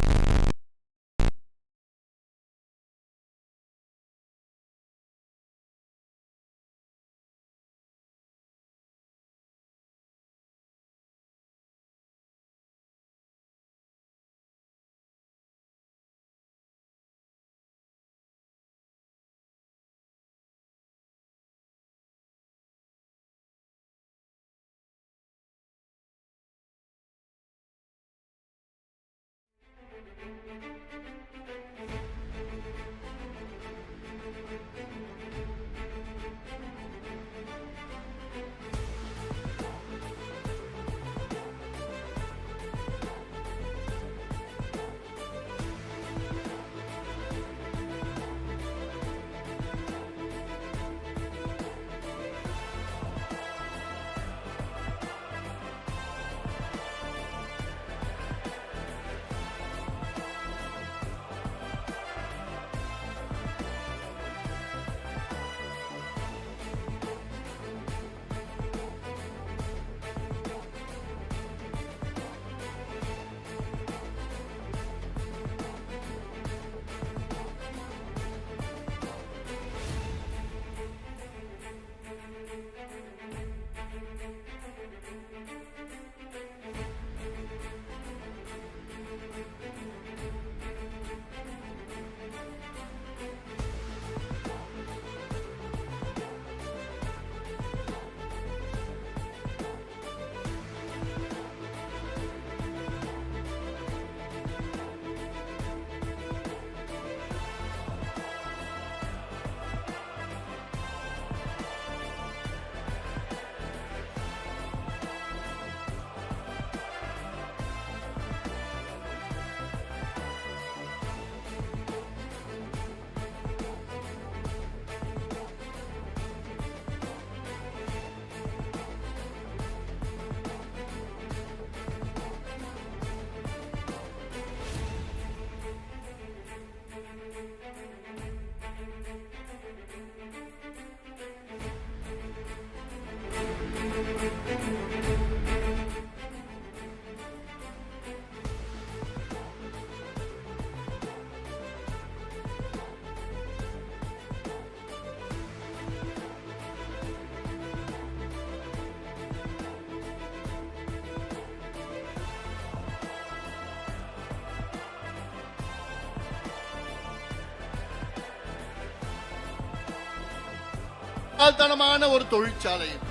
முட்டாள்தனமான ஒரு தொழிற்சாலை இது.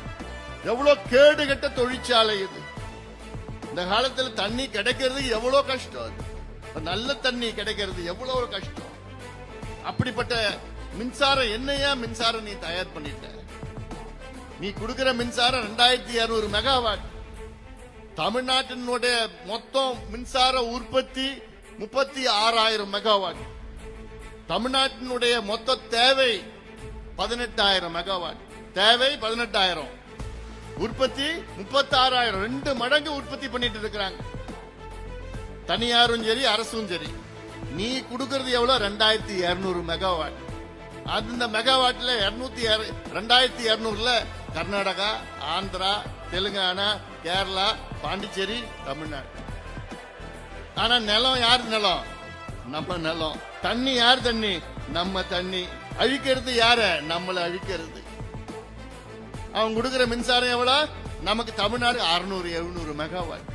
எவ்வளவு கேடுகட்ட தொழிற்சாலை இது. இந்த காலத்துல தண்ணி கிடைக்கிறது எவ்வளவு கஷ்டம். நல்ல தண்ணி கிடைக்கிறது எவ்வளவு ஒரு கஷ்டம். அப்படிப்பட்ட மின்சாரம் என்னையா மின்சாரம் நீ தயார் பண்ணிட்ட? நீ கொடுக்கிற மின்சாரம் 2200 மெகாவாட். தமிழ்நாட்டினுடைய மொத்தம் மின்சார உற்பத்தி 36,000 மெகாவாட். தமிழ்நாட்டினுடைய மொத்த தேவை 18,000 மெகாவாட். தேவை 18,000, உற்பத்தி 36,000. 2 மடங்கு உற்பத்தி பண்ணிட்டு இருக்கிறாங்க. தனியாரும் சரி அரசும் சரி. நீ கொடுக்கிறது எவ்வளவு? 2200 மெகாவாட். அந்த மெகாவாட்ல 2200ல கர்நாடகா, ஆந்திரா, தெலுங்கானா, கேரளா, பாண்டிச்சேரி, தமிழ்நாடு. ஆனா நிலம் யார் நிலம்? நம்ம நிலம். தண்ணி யார் தண்ணி? நம்ம தண்ணி. அழிக்கிறது யார? நம்மள அழிக்கிறது. அவன் கொடுக்கிற மின்சாரம் எவ்வளவு? நமக்கு தமிழ்நாடு 600-700 மெகாவாட்.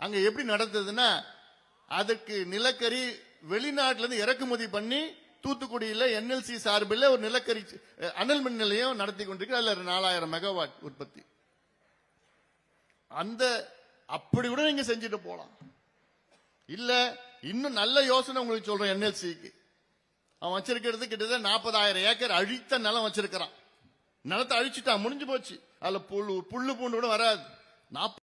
அங்க எப்படி நடந்ததுன்னா அதுக்கு நிலக்கரி வெளிநாட்டுல இருந்து இறக்குமதி பண்ணி தூத்துக்குடியில NLC சார்பில் ஒரு நிலக்கரி அனல் மின் நிலையம் நடத்தி கொண்டிருக்கு. அதுல 4000 மெகாவாட் உற்பத்தி. அந்த அப்படி கூட நீங்க செஞ்சுட்டு போலாம். இல்ல இன்னும் நல்ல யோசனை உங்களுக்கு சொல்றேன். NLCக்கு அவன் வச்சிருக்கிறது கிட்டத்தட்ட 40,000 ஏக்கர் அழித்த நிலம் வச்சிருக்கிறான். நிலத்தை அழிச்சுட்டான், முடிஞ்சு போச்சு. அதுல புல்லு பூண்டு கூட வராது. 40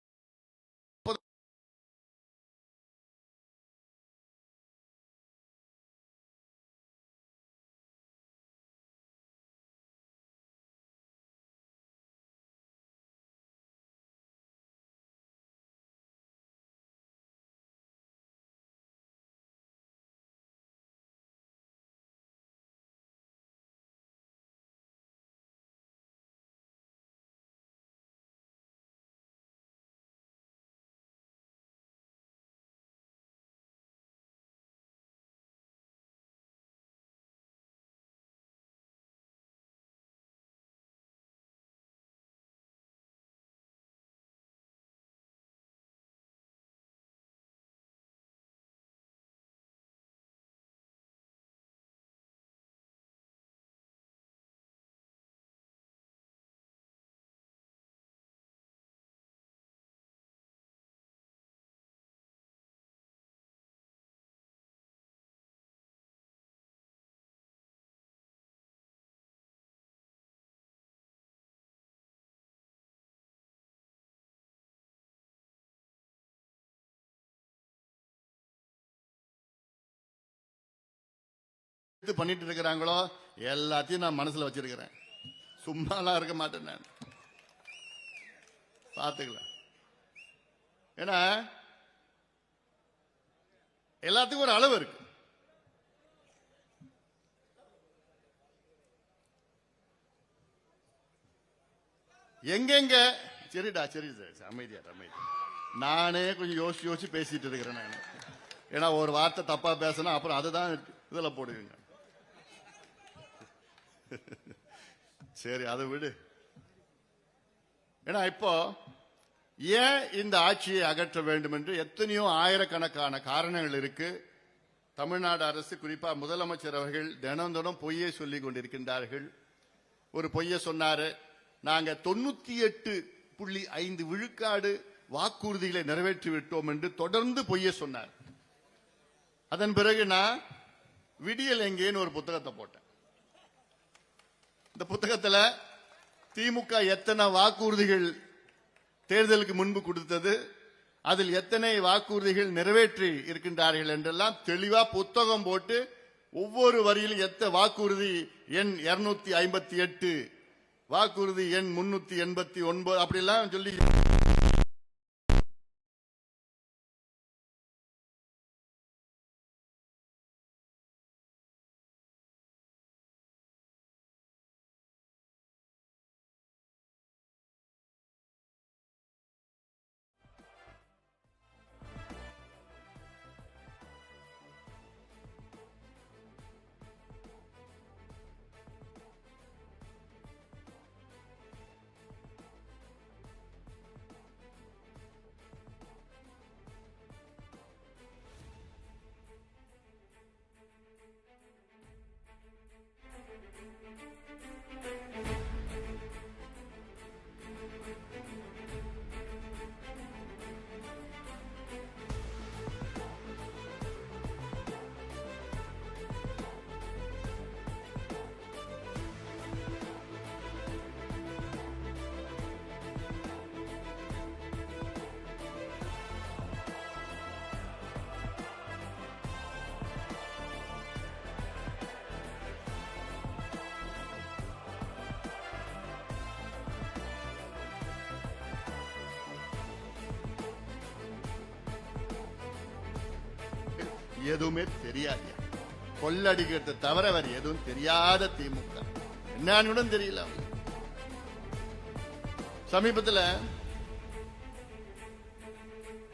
பண்ணிட்டு இருக்கிறாங்களோ எல்லாத்தையும் நான் மனசுல வச்சிருக்கிறேன். சும்மாலாம் இருக்க மாட்டேன் நான். பாத்துக்கலாம். ஏன்னா எல்லாத்துக்கும் ஒரு அளவு இருக்கு. எங்கெங்க சரிடா சரி அமைதியா அமைதியா. நானே கொஞ்சம் யோசிச்சு பேசிட்டு இருக்கிறேன் நான். ஏன்னா ஒரு வார்த்தை தப்பா பேசினா அப்புறம் அதுதான் இதுல போடுவீங்க. சரி அதை விடு. ஏன்னா இப்போ ஏன் இந்த ஆட்சியை அகற்ற வேண்டும் என்று எத்தனையோ ஆயிரக்கணக்கான காரணங்கள் இருக்கு. தமிழ்நாடு அரசு குறிப்பா முதலமைச்சர் அவர்கள் தினம் பொய்யை சொல்லிக் கொண்டிருக்கின்றார்கள். ஒரு பொய்யை சொன்னாரு. நாங்க 98.5 விழுக்காடு வாக்குறுதிகளை நிறைவேற்றி விட்டோம் என்று தொடர்ந்து பொய்யை சொன்னார். அதன் பிறகு நான் விடியல் எங்கேன்னு ஒரு புத்தகத்தை போட்டேன். இந்த புத்தகத்துல திமுக எத்தனை வாக்குறுதிகள் தேர்தலுக்கு முன்பு கொடுத்தது, அதில் எத்தனை வாக்குறுதிகள் நிறைவேற்றி இருக்கின்றார்கள் என்றெல்லாம் தெளிவா புத்தகம் போட்டு ஒவ்வொரு வரியிலும் எத்த வாக்குறுதி எண் 258, வாக்குறுதி எண் 389 அப்படிலாம் சொல்லி எதுவுமே தெரியாது. கொள்ளடிக்கிறது தவிர வேற எதுவும் தெரியாத திமுக என்னன்னு தெரியல. சமீபத்தில்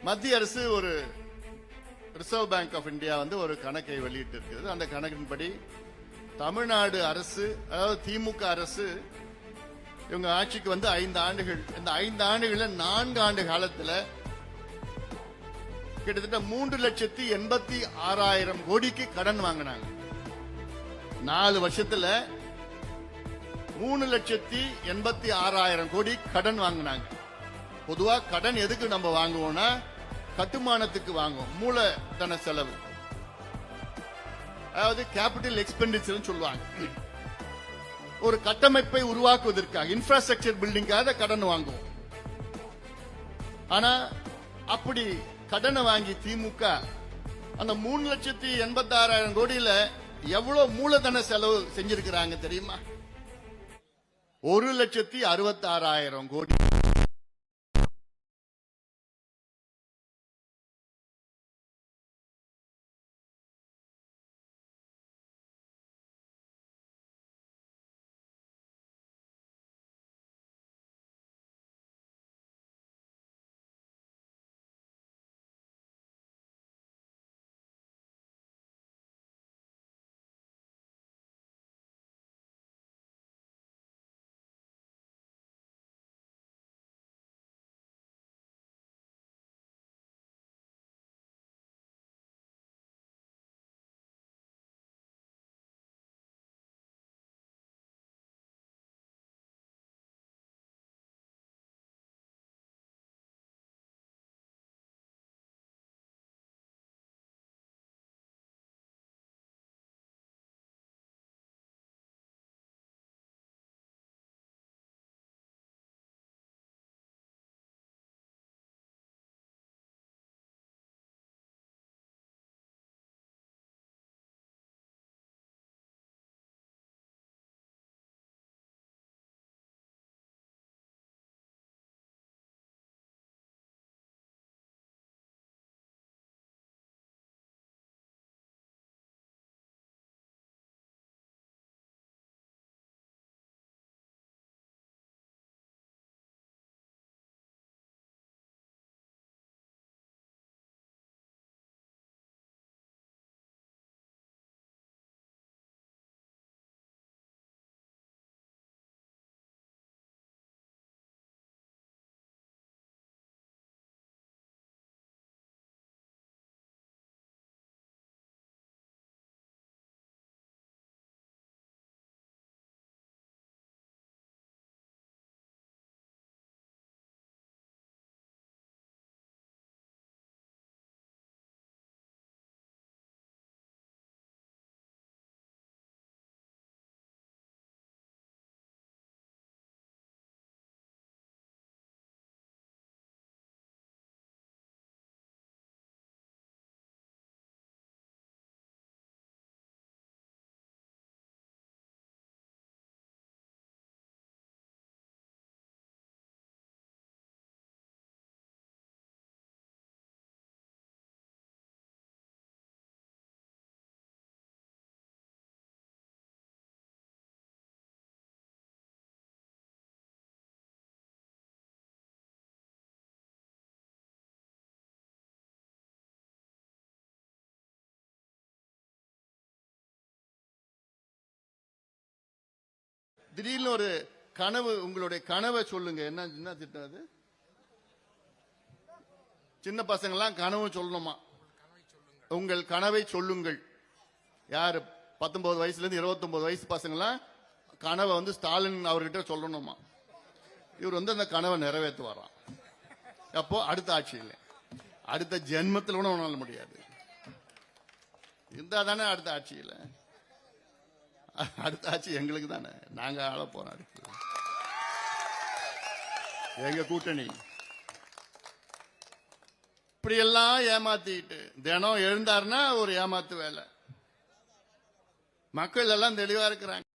மத்திய அரசு ஒரு ரிசர்வ் பேங்க் ஆஃப் இந்தியா ஒரு கணக்கை வெளியிட்டு இருக்கிறது. அந்த கணக்கின்படி தமிழ்நாடு அரசு, அதாவது திமுக அரசு, இவங்க ஆட்சிக்கு 5 ஆண்டுகள். இந்த 5 ஆண்டுகள்ல 4 ஆண்டு காலத்துல கிட்டத்தட்ட 3,86,000 கோடிக்கு கடன் வாங்கினாங்க. 4 வருஷத்துல 3,86,000 கோடி கடன் வாங்கினாங்க. பொதுவா கடன் எதுக்கு நம்ம வாங்குவோம்னா கட்டுமானத்துக்கு வாங்குவோம், மூலதன செலவு, அதாவது கேபிட்டல் எக்ஸ்பெண்டிச்சர் சொல்லுவாங்க. ஒரு கட்டமைப்பை உருவாக்குவதற்காக, இன்ஃப்ராஸ்ட்ரக்சர் பில்டிங்காக கடன் வாங்குவோம். ஆனா அப்படி கடனை வாங்கி திமுக அந்த 3,86,000 கோடியில எவ்வளவு மூலதன செலவு செஞ்சிருக்கிறாங்க தெரியுமா? 1,66,000 கோடி. திடீர்னு ஒரு கனவு, உங்களுடைய கனவை சொல்லுங்க. என்ன திட்டம் அது? சின்ன பசங்க எல்லாம் கனவு சொல்லணுமா? உங்கள் கனவை சொல்லுங்கள். யாரு 19 வயசுல இருந்து 29 வயசு பசங்க எல்லாம் கனவை ஸ்டாலின் அவர்கிட்ட சொல்லணுமா? இவர் அந்த கனவை நிறைவேற்று வரான். அப்போ அடுத்த ஆட்சியில், அடுத்த ஜென்மத்தில் கூட உணர முடியாது. இருந்தா தானே அடுத்த ஆட்சியில். அடுத்த ஆட்சி எங்களுக்கு தானே, நாங்க ஆள போறோம். அடுத்து எங்க கூட்டணி. இப்படி எல்லாம் ஏமாத்திட்டு தினம் எழுந்தாருன்னா ஒரு ஏமாத்து வேலை. மக்கள் எல்லாம் தெளிவா இருக்கிறாங்க.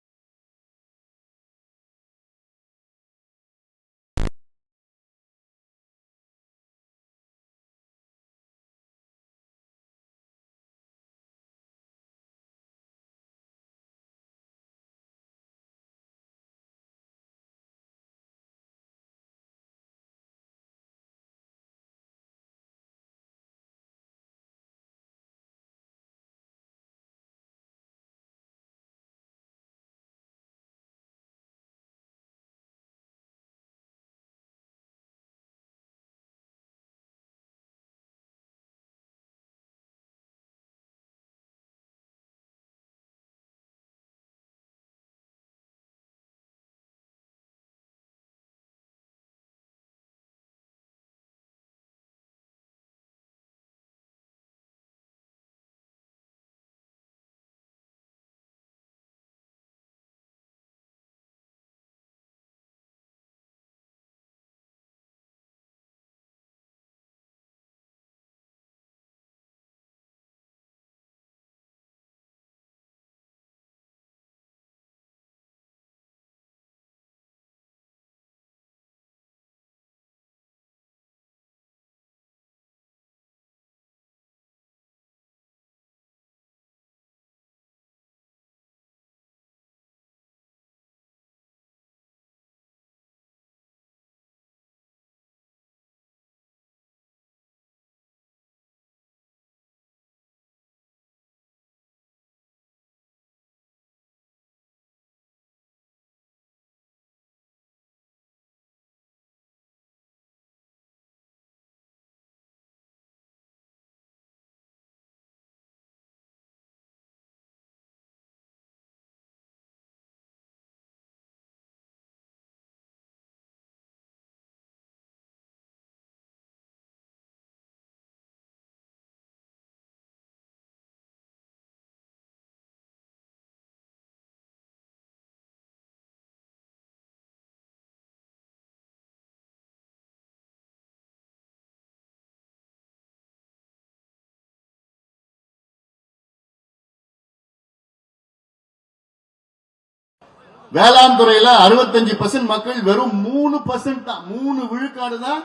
வேளாண் துறையில 65% மக்கள் வெறும் 3% தான், 3 விழுக்காடு தான்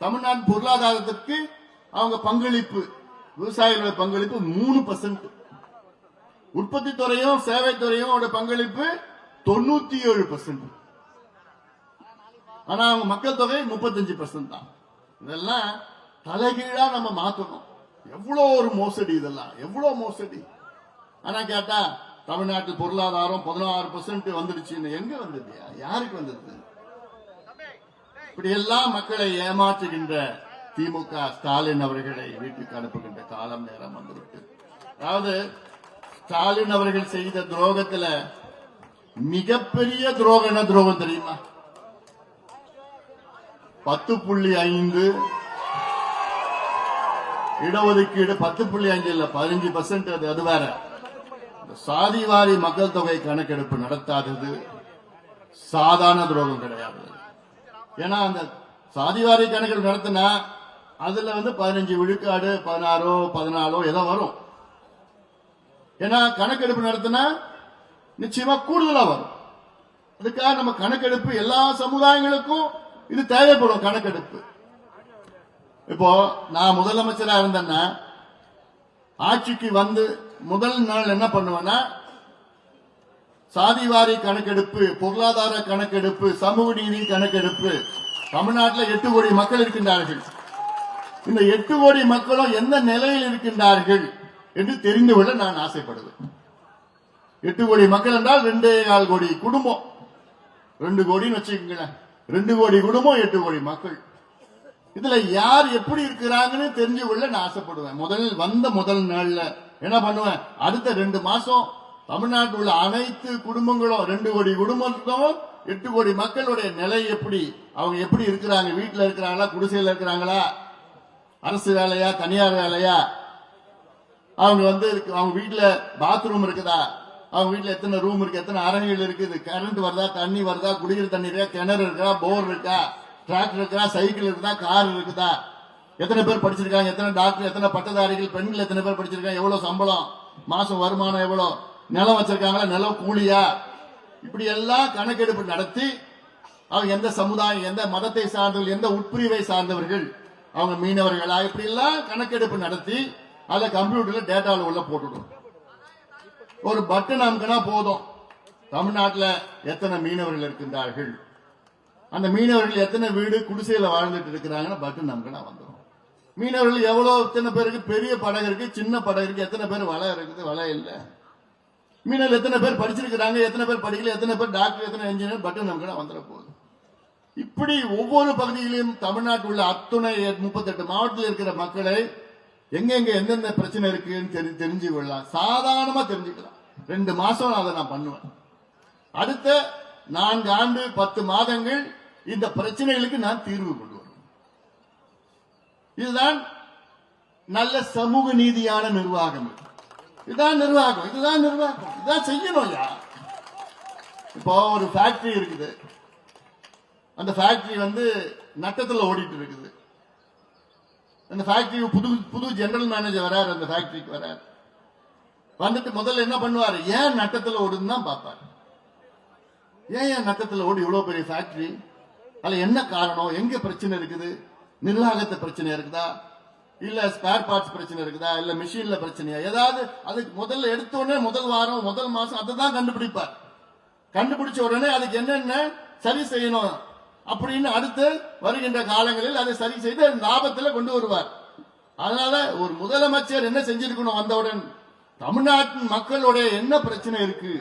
தமிழ்நாடு பொருளாதாரத்திற்கு அவங்க பங்களிப்பு, விவசாயிகளோட பங்களிப்பு 3%. உற்பத்தி துறையும் சேவை துறையும் பங்களிப்பு 97%. ஆனா அவங்க மக்கள் தொகை 35% தான். இதெல்லாம் தலைகீழா நம்ம மாத்தணும். எவ்வளவு ஒரு மோசடி, இதெல்லாம் எவ்வளவு மோசடி. ஆனா கேட்டா தமிழ்நாட்டில் பொருளாதாரம் 16% வந்துடுச்சுன்னு. எங்க வந்தது? யாருக்கு வந்தது? இப்படி எல்லாம் மக்களை ஏமாற்றுகின்ற திமுக ஸ்டாலின் அவர்களை வீட்டுக்கு அனுப்புகின்ற காலம் நேரம் வந்துவிட்டு. அதாவது ஸ்டாலின் அவர்கள் செய்த துரோகத்துல மிகப்பெரிய துரோகம் என்ன துரோகம் தெரியுமா? 10.5 இடஒதுக்கீடு, 10.5 இல்ல 15%. அது வேற. சாதிவாரி மக்கள் தொகை கணக்கெடுப்பு நடத்தாதது சாதாரண துரோகம் கிடையாது. ஏன்னா அந்த சாதிவாரி கணக்கெடுப்பு நடத்தினா அதுல 15 விழுக்காடு 16 14 ஏதோ வரும். ஏன்னா கணக்கெடுப்பு நடத்தினா நிச்சயமா கூடுதலா வரும். அதுக்காக நம்ம கணக்கெடுப்பு எல்லா சமுதாயங்களுக்கும் இது தேவைப்படும். கணக்கெடுப்பு இப்போ நான் முதலமைச்சரா இருந்தேன்னா ஆட்சிக்கு வந்து முதல் நாள் என்ன பண்ணுவேன்னா சாதிவாரி கணக்கெடுப்பு, பொருளாதார கணக்கெடுப்பு, சமூக நீதி கணக்கெடுப்பு. தமிழ்நாட்டில் 8 கோடி மக்கள் இருக்கின்றார்கள். இந்த 8 கோடி மக்களும் எந்த நிலையில் இருக்கின்றார்கள் என்று தெரிந்து கொள்ள நான் ஆசைப்படுவேன். 8 கோடி மக்கள் என்றால் 2.25 கோடி குடும்பம். 2 கோடின்னு வச்சுக்கோங்களேன். 2 கோடி குடும்பம், 8 கோடி மக்கள். இதுல யார் எப்படி இருக்கிறாங்கன்னு தெரிஞ்சு கொள்ள நான் ஆசைப்படுவேன். முதல் நாள்ல என்ன பண்ணுவேன்? அடுத்த 2 மாசம் தமிழ்நாட்டில் உள்ள அனைத்து குடும்பங்களும், 2 கோடி குடும்பத்துக்கும் 8 கோடி மக்களுடைய நிலை எப்படி, அவங்க எப்படி இருக்கிறாங்க, வீட்டுல இருக்கிறாங்களா, குடிசையில் இருக்கிறாங்களா, அரசு வேலையா, தனியார் வேலையா, அவங்க அவங்க வீட்டுல பாத்ரூம் இருக்குதா, அவங்க வீட்டுல எத்தனை ரூம் இருக்கு, எத்தனை அறைகள் இருக்குது, கரண்ட் வருதா, தண்ணி வருதா, குடிக்கிற தண்ணி இருக்கா, கிணறு இருக்கா, போர் இருக்கா, டிராக்டர் இருக்கா, சைக்கிள் இருக்குதா, கார் இருக்குதா, எத்தனை பேர் படிச்சிருக்காங்க, எத்தனை டாக்டர், எத்தனை பட்டதாரிகள், பெண்கள் எத்தனை பேர் படிச்சிருக்காங்க, எவ்வளவு சம்பளம், மாசம் வருமானம் எவ்வளவு, நிலம் வச்சிருக்காங்களா, நிலம் கூலியா, இப்படி எல்லாம் கணக்கெடுப்பு நடத்தி அவங்க எந்த சமுதாயம், எந்த மதத்தை சார்ந்தவர்கள், எந்த உட்பிரிவை சார்ந்தவர்கள், அவங்க மீனவர்களா, இப்படி எல்லாம் கணக்கெடுப்பு நடத்தி அதை கம்ப்யூட்டர்ல டேட்டாவில் உள்ள போட்டுடும். ஒரு பட்டன் அமுக்கினா போதும் தமிழ்நாட்டில் எத்தனை மீனவர்கள் இருக்கின்றார்கள், அந்த மீனவர்கள் எத்தனை வீடு குடிசையில வாழ்ந்துட்டு இருக்கிறாங்கன்னு பட்டன் அமுக்கினா வந்துடும். மீனவர்கள் எவ்வளவு, எத்தனை பேருக்கு பெரிய படகு இருக்கு, சின்ன படகு இருக்கு, எத்தனை பேர் வலை இருக்குது, வலை இல்லை, மீனவர்கள் எத்தனை பேர் படிச்சிருக்கிறாங்க, எத்தனை பேர் படிக்கல, எத்தனை பேர் டாக்டர், எத்தனை இன்ஜினியர், பட்டன் அமுக்கினா வந்துட போகுது. இப்படி ஒவ்வொரு பகுதியிலும் தமிழ்நாட்டில் உள்ள அத்துணை 38 மாவட்டத்தில் இருக்கிற மக்களை எங்கெங்க எந்தெந்த பிரச்சனை இருக்குன்னு தெரிஞ்சு கொள்ளலாம். சாதாரணமா தெரிஞ்சுக்கலாம். 2 மாசம் அதை நான் பண்ணுவேன். அடுத்த 4 ஆண்டு 10 மாதங்கள் இந்த பிரச்சனைகளுக்கு நான் தீர்வு கொண்டு வருவேன். இதுதான் நல்ல சமூக நீதியான நிர்வாகம். இதுதான் நிர்வாகம், இதுதான் நிர்வாகம், இதுதான் செய்யணும். இப்போ ஒரு ஃபேக்டரி இருக்குது, அந்த ஃபேக்டரி நட்டத்தில் ஓடிட்டு இருக்குது. அந்த ஃபேக்டரி புது ஜெனரல் மேனேஜர் வராரு, அந்த ஃபேக்டரிக்கு வராரு. வந்துட்டு முதல்ல என்ன பண்ணுவாரு, ஏன் நட்டத்தில் ஓடுன்னு தான் பார்ப்பாரு. ஏன் நட்டத்தில் ஓடி இவ்வளவு பெரிய ஃபேக்டரி, அதுல என்ன காரணம், எங்க பிரச்சனை இருக்குது, நிர்வாகத்தை பிரச்சனை இருக்குதா, இல்ல ஸ்பேர் பார்ட்ஸ் பிரச்சனை இருக்குதா, இல்ல மிஷின்ல பிரச்சனையா, ஏதாவது அதுக்கு முதல்ல எடுத்த உடனே முதல் வாரம் முதல் மாசம் அதை தான் கண்டுபிடிப்பார். கண்டுபிடிச்ச உடனே அதுக்கு என்னென்ன சரி செய்யணும் அப்படின்னு அடுத்து வருகின்ற காலங்களில் அதை சரி செய்து லாபத்தில் கொண்டு வருவார். அதனால ஒரு முதலமைச்சர் என்ன செஞ்சிருக்கணும், வந்தவுடன் தமிழ்நாட்டின் மக்களுடைய என்ன பிரச்சனை இருக்கு,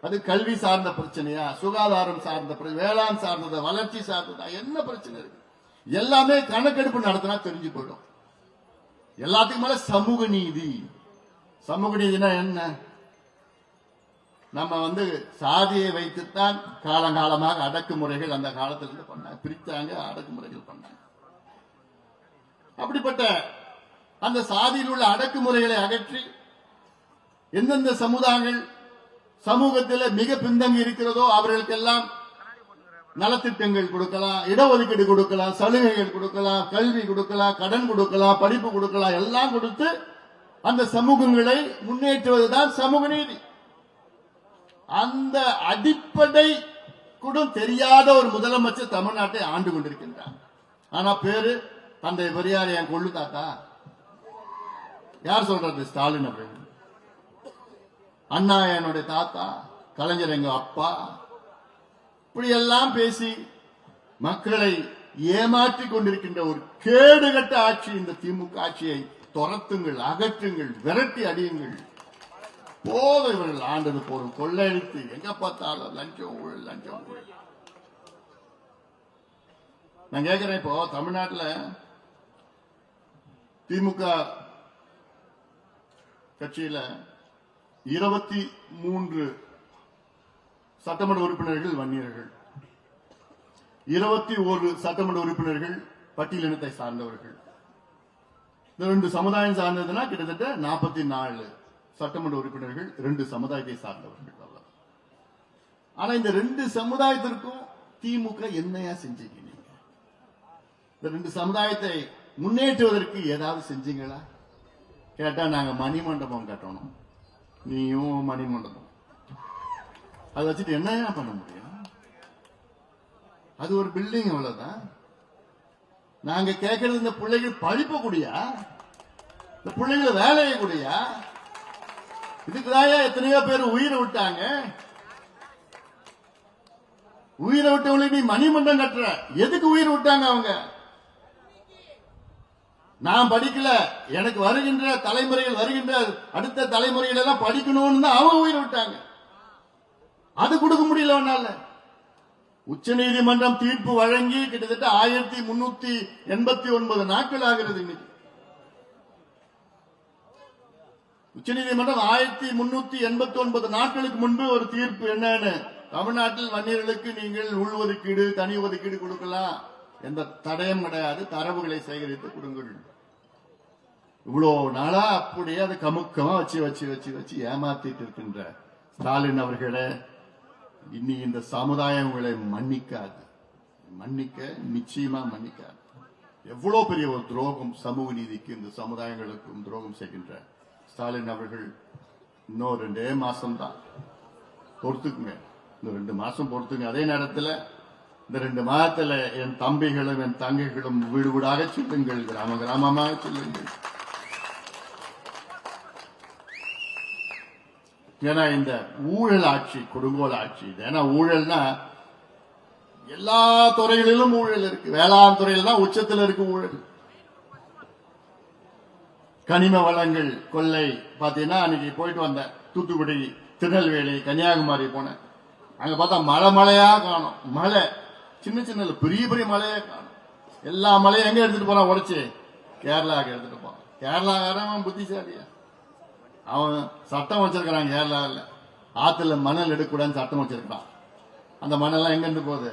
அது கல்வி சார்ந்த பிரச்சனையா, சுகாதாரம் சார்ந்த, வேளாண் சார்ந்ததா, வளர்ச்சி சார்ந்ததா, என்ன பிரச்சனை இருக்கு, எல்லாமே கணக்கெடுப்பு நடத்தினா தெரிஞ்சு போயிடும். எல்லாத்துக்கும் மேல சமூக நீதி. சமூக நீதினா என்ன, நம்ம சாதியை வைத்துத்தான் காலங்காலமாக அடக்குமுறைகள் அந்த காலத்திலிருந்து பண்ணாங்க, பிரித்தாங்க, அடக்குமுறைகள் பண்ணாங்க. அப்படிப்பட்ட அந்த சாதியில் உள்ள அடக்குமுறைகளை அகற்றி எந்தெந்த சமுதாயங்கள் சமூகத்தில் மிக பின்தங்கி இருக்கிறதோ அவர்களுக்கெல்லாம் நலத்திட்டங்கள் கொடுக்கலாம், இடஒதுக்கீடு கொடுக்கலாம், சலுகைகள் கொடுக்கலாம், கல்வி கொடுக்கலாம், கடன் கொடுக்கலாம், படிப்பு கொடுக்கலாம், எல்லாம் கொடுத்து அந்த சமூகங்களை முன்னேற்றுவதுதான் சமூக நீதி. அந்த அடிப்படை கூட தெரியாத ஒரு முதலமைச்சர் தமிழ்நாட்டை ஆண்டு கொண்டிருக்கின்றார். ஆனா பேரு தந்தை பெரியார் என் கொள்ளு தாத்தா. யார் சொல்றது? ஸ்டாலின் அவர்கள். அண்ணா என்னுடைய தாத்தா, கலைஞர் எங்க அப்பா. இப்படி எல்லாம் பேசி மக்களை ஏமாற்றி கொண்டிருக்கின்ற ஒரு கேடுகட்ட ஆட்சி இந்த திமுக ஆட்சியை துரத்துங்கள், அகற்றுங்கள், விரட்டி அடியுங்கள். போத இவர்கள் ஆண்டது போதும். கொள்ளையடித்து எங்க பார்த்தாலும் லஞ்சம் ஊழல், லஞ்சம் ஊழல். நான் கேட்கிறேன், இப்போ தமிழ்நாட்டில் திமுக கட்சியில 23 சட்டமன்ற உறுப்பினர்கள் வன்னியர்கள், 21 சட்டமன்ற உறுப்பினர்கள் பட்டியலினத்தை சார்ந்தவர்கள். இந்த 2 சமுதாயம் சார்ந்ததுன்னா கிட்டத்தட்ட 44 சட்டமன்ற உறுப்பினர்கள் 2 சமுதாயத்தை சார்ந்தவர்கள். ஆனா இந்த 2 சமுதாயத்திற்கும் திமுக என்னையா செஞ்சீங்க? இந்த 2 சமுதாயத்தை முன்னேற்றுவதற்கு ஏதாவது செஞ்சீங்களா? கேட்டா நாங்க மணிமண்டபம் கட்டணும், நீயும் மணிமண்டபம். அதை வச்சுட்டு என்ன பண்ண முடியும்? அது ஒரு பில்டிங், அவ்வளவுதான். நாங்க கேட்கறது இந்த பிள்ளைகள் படிப்பு கூடியா, இந்த பிள்ளைகளை வேலையை கூடியா? இதுக்குதான் எத்தனையோ பேர் உயிரை விட்டாங்க. உயிரை விட்டவங்களுக்கு நீ மணிமண்டபம் கட்டுற, எதுக்கு உயிர் விட்டாங்க அவங்க? நான் படிக்கல, எனக்கு வருகின்ற தலைமுறைகள், வருகின்ற அடுத்த தலைமுறைகள் எல்லாம் படிக்கணும்னு தான் அவங்க உயிர் விட்டாங்க. அது கொடுக்க முடியல உன்னால. உச்ச நீதிமன்றம் தீர்ப்பு வழங்கி கிட்டத்தட்ட 1389 நாட்கள் ஆகிறது. இன்னைக்கு உச்ச நீதிமன்றம் 1389 நாட்களுக்கு முன்பு ஒரு தீர்ப்பு என்னன்னு, தமிழ்நாட்டில் வன்னியர்களுக்கு நீங்கள் உள்ஒதுக்கீடு, தனி ஒதுக்கீடு கொடுக்கலாம், எந்த தடயம் கிடையாது, தரவுகளை சேகரித்து கொடுங்கள். இவ்வளவு நாளா அப்படியே அதை கமுக்கமா வச்சு வச்சு வச்சு வச்சு ஏமாத்திட்டு இருக்கின்ற ஸ்டாலின் அவர்களே, இனி இந்த சமுதாயம் உங்களை மன்னிக்காது, மன்னிக்க நிச்சயமா மன்னிக்காது. எவ்வளவு பெரிய ஒரு துரோகம் சமூக நீதிக்கு, இந்த சமுதாயங்களுக்கும் துரோகம் செய்கின்ற ஸ்டாலின் அவர்கள், இன்னும் 2 மாசம் தான் பொறுத்துக்குங்க, இந்த 2 மாசம் பொறுத்துங்க. அதே நேரத்தில் இந்த 2 மாதத்துல என் தம்பிகளும் என் தங்கைகளும் வீடு வீடாக செல்லுங்கள், கிராம கிராமமாக செல்லுங்கள். ஏன்னா இந்த ஊழல் ஆட்சி, கொடுங்கோல் ஆட்சி. ஏன்னா ஊழல்னா எல்லா துறைகளிலும் ஊழல் இருக்கு. வேளாண் துறையில் தான் உச்சத்தில் இருக்கு ஊழல். கனிம வளங்கள் கொள்ளை பாத்தீங்கன்னா, அன்னைக்கு போயிட்டு வந்தேன் தூத்துக்குடி, திருநெல்வேலி, கன்னியாகுமரி போனேன். அங்க பார்த்தா மழை மழையா காணும். மழை சின்ன சின்ன பெரிய பெரிய மழையா காணும். எல்லா மழையும் எங்க எடுத்துட்டு போறான்? உடைச்சு கேரளாவுக்கு எடுத்துட்டு போறான். கேரளாக்காரன் புத்திசாலியா, அவன் சட்டம் வச்சிருக்கிறான். கேரளாவில் ஆத்துல மணல் எடுக்கக்கூடாதுன்னு சட்டம் வச்சிருக்கான். அந்த மணல்லாம் எங்க இருந்து போகுது?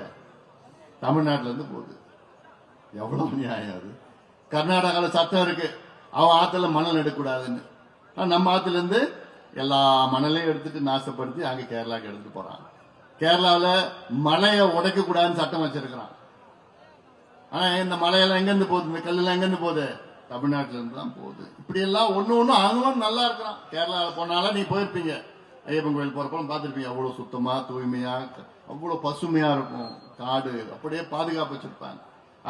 தமிழ்நாட்டில இருந்து போகுது. எவ்வளவு நியாயம் அது? கர்நாடகாவில் சட்டம் இருக்கு, அவன் ஆத்துல மணல் எடுக்கக்கூடாதுன்னு. நம்ம ஆத்துல இருந்து எல்லா மணலையும் எடுத்துட்டு நாசப்படுத்தி அங்க கேரளாவுக்கு எடுத்துட்டு போறான். கேரளாவில் மலையை உடைக்க கூடாதுன்னு சட்டம் வச்சிருக்கிறான். ஆனா இந்த மலையெல்லாம் எங்க இருந்து போகுது? இந்த கல்லெல்லாம் எங்க இருந்து போகுது? தமிழ்நாட்டில இருந்து தான் போகுது. இப்படி எல்லாம் ஒண்ணு அவங்களும் நல்லா இருக்கிறான். கேரளாவில் போனாலும் நீ போயிருப்பீங்க, ஐயப்பன் கோயில் போறப்ப பார்த்திருப்பீங்க. அவ்வளவு சுத்தமா, தூய்மையா, அவ்வளவு பசுமையா இருக்கும். காடு அப்படியே பாதுகாப்பு வச்சிருப்பாங்க.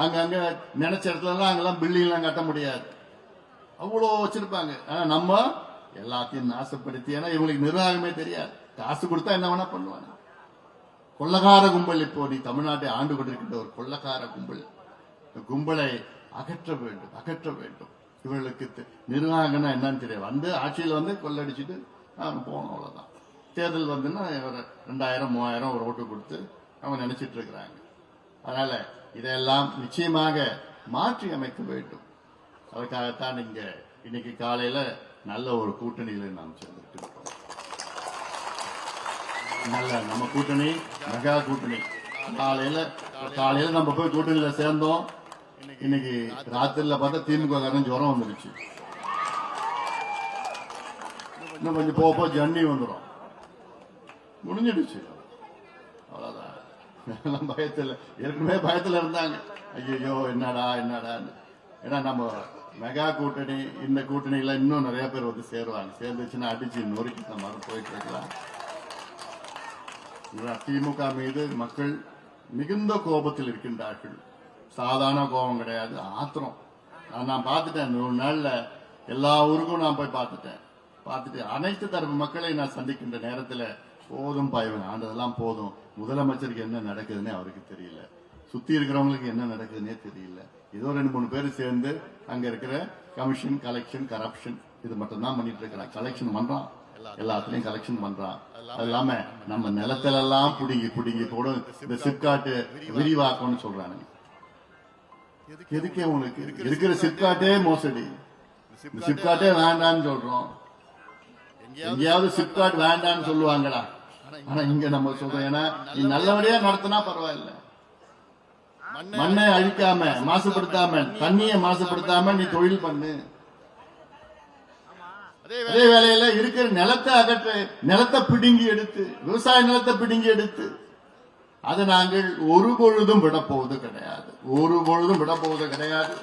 அங்க நினைச்ச இடத்துல எல்லாம் அங்கெல்லாம் பில்டிங் எல்லாம் கட்ட முடியாது, அவ்வளோ வச்சிருப்பாங்க. ஆனா நம்ம எல்லாத்தையும் நாசப்படுத்தி, ஏன்னா இவங்களுக்கு நிர்வாகமே தெரியாது. காசு கொடுத்தா என்ன வேணா பண்ணுவாங்க. கொள்ளக்கார கும்பல், இப்போ நீ தமிழ்நாட்டை ஆண்டு கொண்டிருக்கின்ற ஒரு கொள்ளக்கார கும்பல். கும்பலை அகற்ற வேண்டும், அகற்ற வேண்டும். இவர்களுக்கு நிர்வாகம்னா என்னன்னு தெரியாது. வந்து ஆட்சியில் வந்து கொள்ளடிச்சுட்டு போனோம், அவ்வளவுதான். தேர்தல் வந்துன்னா 2000 3000 ஒரு ஓட்டு கொடுத்து அவங்க நினைச்சிட்டு இருக்கிறாங்க. அதனால இதெல்லாம் நிச்சயமாக மாற்றி அமைக்க வேண்டும். அதுக்காகத்தான் இங்க இன்னைக்கு காலையில நல்ல ஒரு கூட்டணியில நாம் சேர்ந்திருக்கிறோம். நல்ல நம்ம கூட்டணி மெகா கூட்டணி. காலையில நம்ம போய் கூட்டணியில சேர்ந்தோம். இன்னைக்கு ராத்திரில பார்த்தா திமுக காரன் ஜுரம் வந்துருச்சு. இன்னும் கொஞ்சம் போக ஜன்னி வந்துடும், முடிஞ்சிடுச்சு, அவ்வளவுதான். பயத்தில் ஏற்கனவே பயத்தில் இருந்தாங்க. ஐயோ என்னடா என்னடான்னு. ஏன்னா நம்ம மெகா கூட்டணி, இந்த கூட்டணியில இன்னும் நிறைய பேர் வந்து சேருவாங்க. சேர்ந்துச்சுன்னா அடிச்சு நொறுக்கி நம்ம போயிட்டு இருக்கலாம். திமுக மீது மக்கள் மிகுந்த கோபத்தில் இருக்கின்றார்கள். சாதாரண கோபம் கிடையாது, ஆத்திரம். நான் பார்த்துட்டேன். ஒரு நாள்ல எல்லா ஊருக்கும் நான் போய் பார்த்துட்டு அனைத்து தரப்பு மக்களை நான் சந்திக்கின்ற நேரத்தில் போதும் பாய்வன் ஆண்டதெல்லாம் போதும். முதலமைச்சருக்கு என்ன நடக்குதுன்னு அவருக்கு தெரியல, சுத்தி இருக்கிறவங்களுக்கு என்ன நடக்குதுன்னே தெரியல. ஏதோ 2-3 பேர் சேர்ந்து அங்க இருக்கிற கமிஷன், கலெக்ஷன், கரப்ஷன் இது மட்டும் தான் பண்ணிட்டு இருக்கிறான். கலெக்ஷன் பண்றான், எல்லாத்துலயும் கலெக்ஷன் பண்றான். அது இல்லாம நம்ம நிலத்துல எல்லாம் புடுங்கி போட இந்த சிப்காட்டு விரிவாக்கம்னு சொல்றானுங்க. எதுக்கே உனக்கு இருக்கிற சிப்காட்டே மோசடி, சிப்காட்டே வேண்டான்னு சொல்றோம். எங்கேயாவது சிப்காட் வேண்டான்னு சொல்லுவாங்கடா. ஆனா இங்க நம்ம சொல்றோம், ஏன்னா நீ நல்லபடியா நடத்தினா பரவாயில்ல. மண்ணை அழிக்காம, மாசுபடுத்தாம, தண்ணியை மாசுபடுத்தாம நீ தொழில் பண்ணு. அதே வேளையில இருக்கிற நிலத்தை அகற்று, நிலத்தை பிடுங்கி எடுத்து, விவசாய நிலத்தை பிடுங்கி எடுத்து, அதை நாங்கள் ஒருபொழுதும் விடப்போவது கிடையாது, ஒருபொழுதும் விடப்போவது கிடையாது.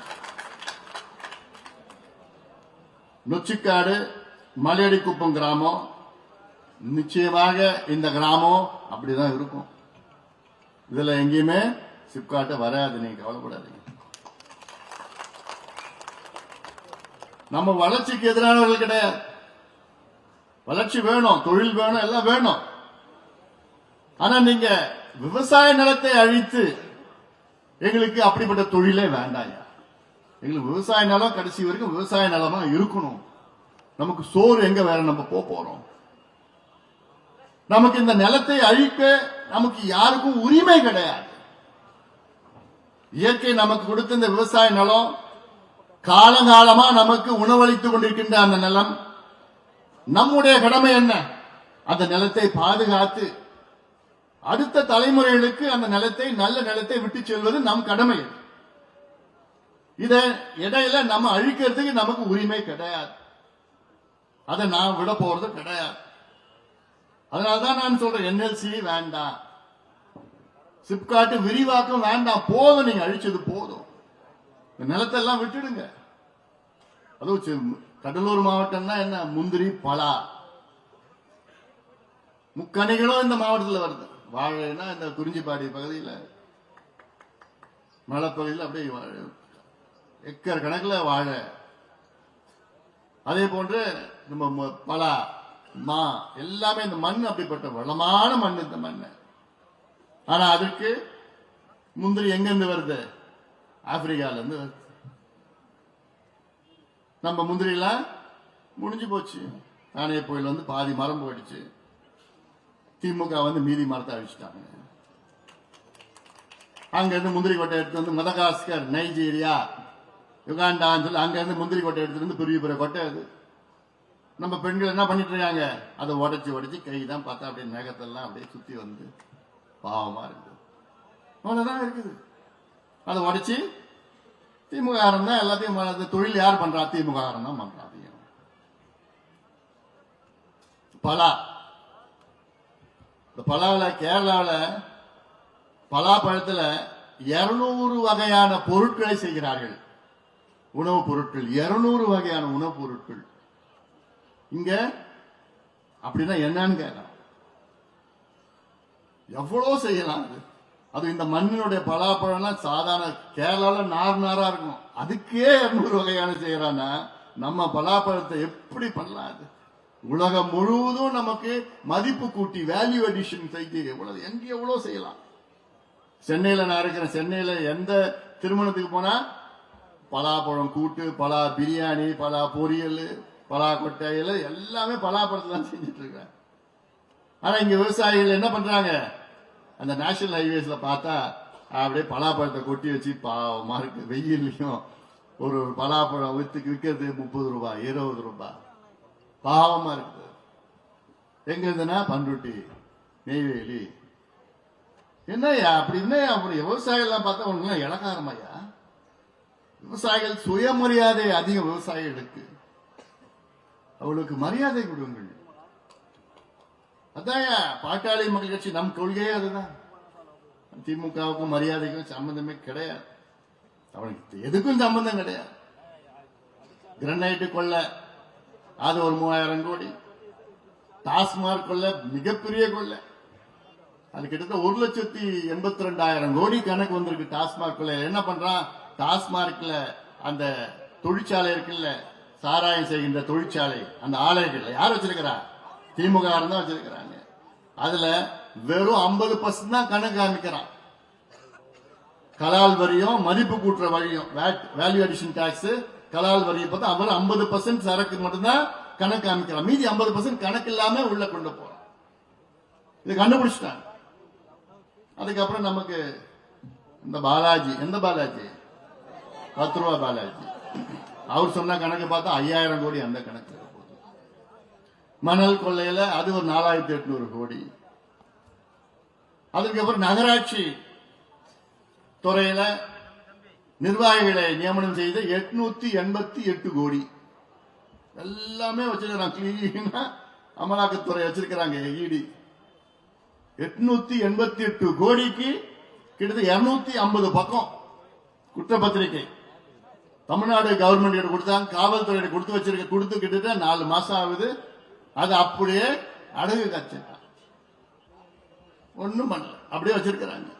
நொச்சிக்காடு, மலையடிக்குப்பம் கிராமம், நிச்சயமாக இந்த கிராமம் அப்படிதான் இருக்கும். இதுல எங்கேயுமே சிப்காட்டு வராது, நீங்க கவலைப்படாதீங்க. நம்ம வளர்ச்சிக்கு எதிரானவர்கள் கிடையாது. வளர்ச்சி வேணும், தொழில் வேணும், எல்லாம் வேணும். ஆனா நீங்க விவசாய நிலத்தை அழித்து எங்களுக்கு அப்படிப்பட்ட தொழிலே வேண்டாம். எங்களுக்கு விவசாய நிலம் கடைசி வரைக்கும் விவசாய நிலமா இருக்கணும். நமக்கு சோறு எங்க வேற நம்ம போறோம். நமக்கு இந்த நிலத்தை அழிக்க நமக்கு யாருக்கும் உரிமை கிடையாது. இயற்கை நமக்கு கொடுத்த இந்த விவசாய நிலம் காலங்காலமா நமக்கு உணவளித்துக் கொண்டிருக்கின்ற அந்த நிலம், நம்முடைய கடமை என்ன? அந்த நிலத்தை பாதுகாத்து அடுத்த தலைமுறைகளுக்கு அந்த நிலத்தை, நல்ல நிலத்தை விட்டு செல்வது நம் கடமை. இத இடையில நம்ம அழிக்கிறதுக்கு நமக்கு உரிமை கிடையாது. அதை நான் விட போறது கிடையாது. அதனால்தான் நான் சொல்றேன், NLC வேண்டாம், சிப்காட்டு விரிவாக்கம் வேண்டாம், போதும், நீங்க அழிச்சது போதும். நிலத்தை எல்லாம் விட்டுடுங்க. அதுவும் கடலூர் மாவட்டம்னா என்ன, முந்திரி, பலா, முக்கணிகளும் இந்த மாவட்டத்தில் வருது. வாழைனா இந்த குறிஞ்சிப்பாடி பகுதியில், மலைப்பகுதியில் அப்படியே ஏக்கர் கணக்கில் வாழை. அதே போன்று நம்ம பலா, மா, எல்லாமே இந்த மண் அப்படிப்பட்ட வளமான மண் இந்த மண். ஆனா அதுக்கு முந்திரி எங்கிருந்து வருது? ஆப்பிரிக்கால இருந்து வருது. நம்ம முந்திரி எல்லாம் முடிஞ்சு போச்சு. நானே புயல் வந்து பாதி மரம் போயிடுச்சு. திமுக வந்து மீதி மரத்தை அழிச்சிட்டாங்க. அங்க இருந்து முந்திரி கொட்டை எடுத்து வந்து மதகாஸ்கர், நைஜீரியா, யுகாண்டான்னு சொல்லி அங்க இருந்து முந்திரி கொட்டை எடுத்துட்டு வந்து பெரிய கொட்டை. அது நம்ம பெண்கள் என்ன பண்ணிட்டு இருக்காங்க, அதை உடைச்சு கைதான் பார்த்தா அப்படியே நகத்தெல்லாம் அப்படியே சுத்தி வந்து பாவமா இருக்குது. அவ்வளவுதான் இருக்குது. அதை உடைச்சு திமுக தான் எல்லாத்தையும் தொழில் யார் பண்றா? திமுக தான் பண்றா. பலா, இந்த பலாவில் கேரளாவில் பலாப்பழத்துல 200 வகையான பொருட்களை செய்கிறார்கள். உணவுப் பொருட்கள் 200 வகையான உணவுப் பொருட்கள். இங்க அப்படின்னா என்னன்னு கேட்கலாம். எவ்வளவு செய்யலாம். அது இந்த மண்ணினுடைய பலாப்பழம்லாம் சாதாரண கேரளால நாரா இருக்கும். அதுக்கே 200 வகையான செய்யறான்னா நம்ம பலாப்பழத்தை எப்படி பண்ணலாம்? அது உலகம் முழுவதும் நமக்கு மதிப்பு கூட்டி, வேல்யூ அடிஷன் செய்து எங்க எவ்வளவு செய்யலாம். சென்னையில நான் இருக்கிறேன். சென்னையில எந்த திருமணத்துக்கு போனா பலாப்பழம் கூட்டு, பலா பிரியாணி, பலா பொரியல், பலா கொட்டையில எல்லாமே பலாப்பழத்தை தான் செஞ்சுட்டு இருக்காங்க. ஆனா இங்க விவசாயிகள் என்ன பண்றாங்க? அந்த நேஷனல் ஹைவேஸ்ல பார்த்தா அப்படியே பலாப்பழத்தை கொட்டி வச்சு பாவமா இருக்கு. வெயிலையும் ஒரு பலாப்பழம் விற்கிறது 30 ரூபாய், 20 ரூபாய், பாவமா இருக்குது. எங்க இருந்துன்னா பண்ருட்டி, நெய்வேலி. என்னையா அப்படி என்னையா அப்படி விவசாயிகள் பார்த்தா உனக்கு இலக்காரமையா? விவசாயிகள் சுயமரியாதை அதிகம். விவசாயிகளுக்கு அவளுக்கு மரியாதை கொடுங்கள். அதான் பாட்டாளி மக்கள் கட்சி நம் கொள்கையே அதுதான். திமுகவுக்கும் மரியாதைக்கும் சம்பந்தமே கிடையாது. அவனுக்கு எதுக்கும் சம்பந்தம் கிடையாது. கிரனைட்டு கொள்ள அது ஒரு 3000 கோடி, டாஸ்மாக் கொள்ள மிகப்பெரிய கொள்ள, அது கிட்டத்தட்ட 1,82,000 கோடி கணக்கு வந்திருக்கு. டாஸ்மாக்ல என்ன பண்றான்? டாஸ்மார்க்ல அந்த தொழிற்சாலை இருக்குல்ல, சாராயம் செய்கின்ற தொழிற்சாலை, அந்த ஆலைகள்ல யார் வச்சிருக்கிறா? திமுக தான் வச்சிருக்கிறாங்க. அதுல வெறும் 50% தான் கணக்கு காமிக்கிறான். கலால் வரியும் மதிப்பு கூட்டுற வரியும், வேல்யூ அடிஷன் டாக்ஸ், கலால் வரியை பார்த்தா அவர் 50% சரக்கு மட்டும்தான் கணக்கு காமிக்கிறான். மீதி 50% கணக்கு இல்லாம உள்ள கொண்டு போறான். இது கண்டுபிடிச்சிட்டாங்க. அதுக்கப்புறம் நமக்கு இந்த பாலாஜி, எந்த பாலாஜி? 10 ரூபா பாலாஜி, அவர் சொன்ன கணக்கு பார்த்தா 5000 கோடி அந்த கணக்கு. மணல் கொள்ளையில அது ஒரு 4800 கோடி. அதுக்கப்புறம் நகராட்சி துறையில நிர்வாகிகளை நியமனம் செய்து 888 கோடி. எல்லாமே வச்சிருக்கிறாங்க. கிளீனா அமலாக்கத்துறை வச்சிருக்கிறாங்க. இடி 888 கோடிக்கு கிட்டத்தட்ட 250 பக்கம் குற்றப்பத்திரிகை தமிழ்நாடு கவர்மெண்ட் கொடுத்தாங்க. காவல்துறை கொடுத்து கிட்டத்தட்ட 4 மாசம் ஆகுது. அது அப்படியே அடகு காட்சிட்டான், ஒண்ணும் பண்ணல, அப்படியே வச்சிருக்கிறாங்க.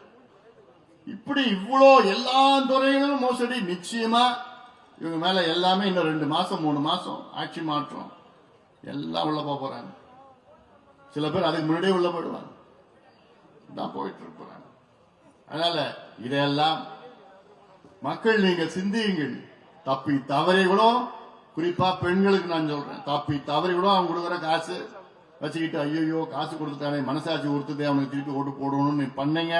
இப்படி இவ்வளோ எல்லா துறைகளிலும் மோசடி. நிச்சயமா இவங்க மேல எல்லாமே இன்னும் 2 மாசம் 3 மாசம் ஆட்சி மாற்றம் எல்லாம் உள்ள போறாங்க. சில பேர் அதுக்கு முன்னாடியே உள்ள போயிடுவாங்க. தான் போயிட்டு இருக்கிறாங்க. அதனால இதையெல்லாம் மக்கள் நீங்க சிந்தியுங்கள். தப்பி தவறி கூட, குறிப்பா பெண்களுக்கு நான் சொல்றேன், தப்பி தவறி கூட அவங்க கொடுக்குற காசு வச்சுக்கிட்டு ஐயோ காசு கொடுத்துட்டானே, மனசாட்சி கொடுத்துட்டே அவனுக்கு திருப்பி ஓட்டு போடணும்னு பண்ணீங்க.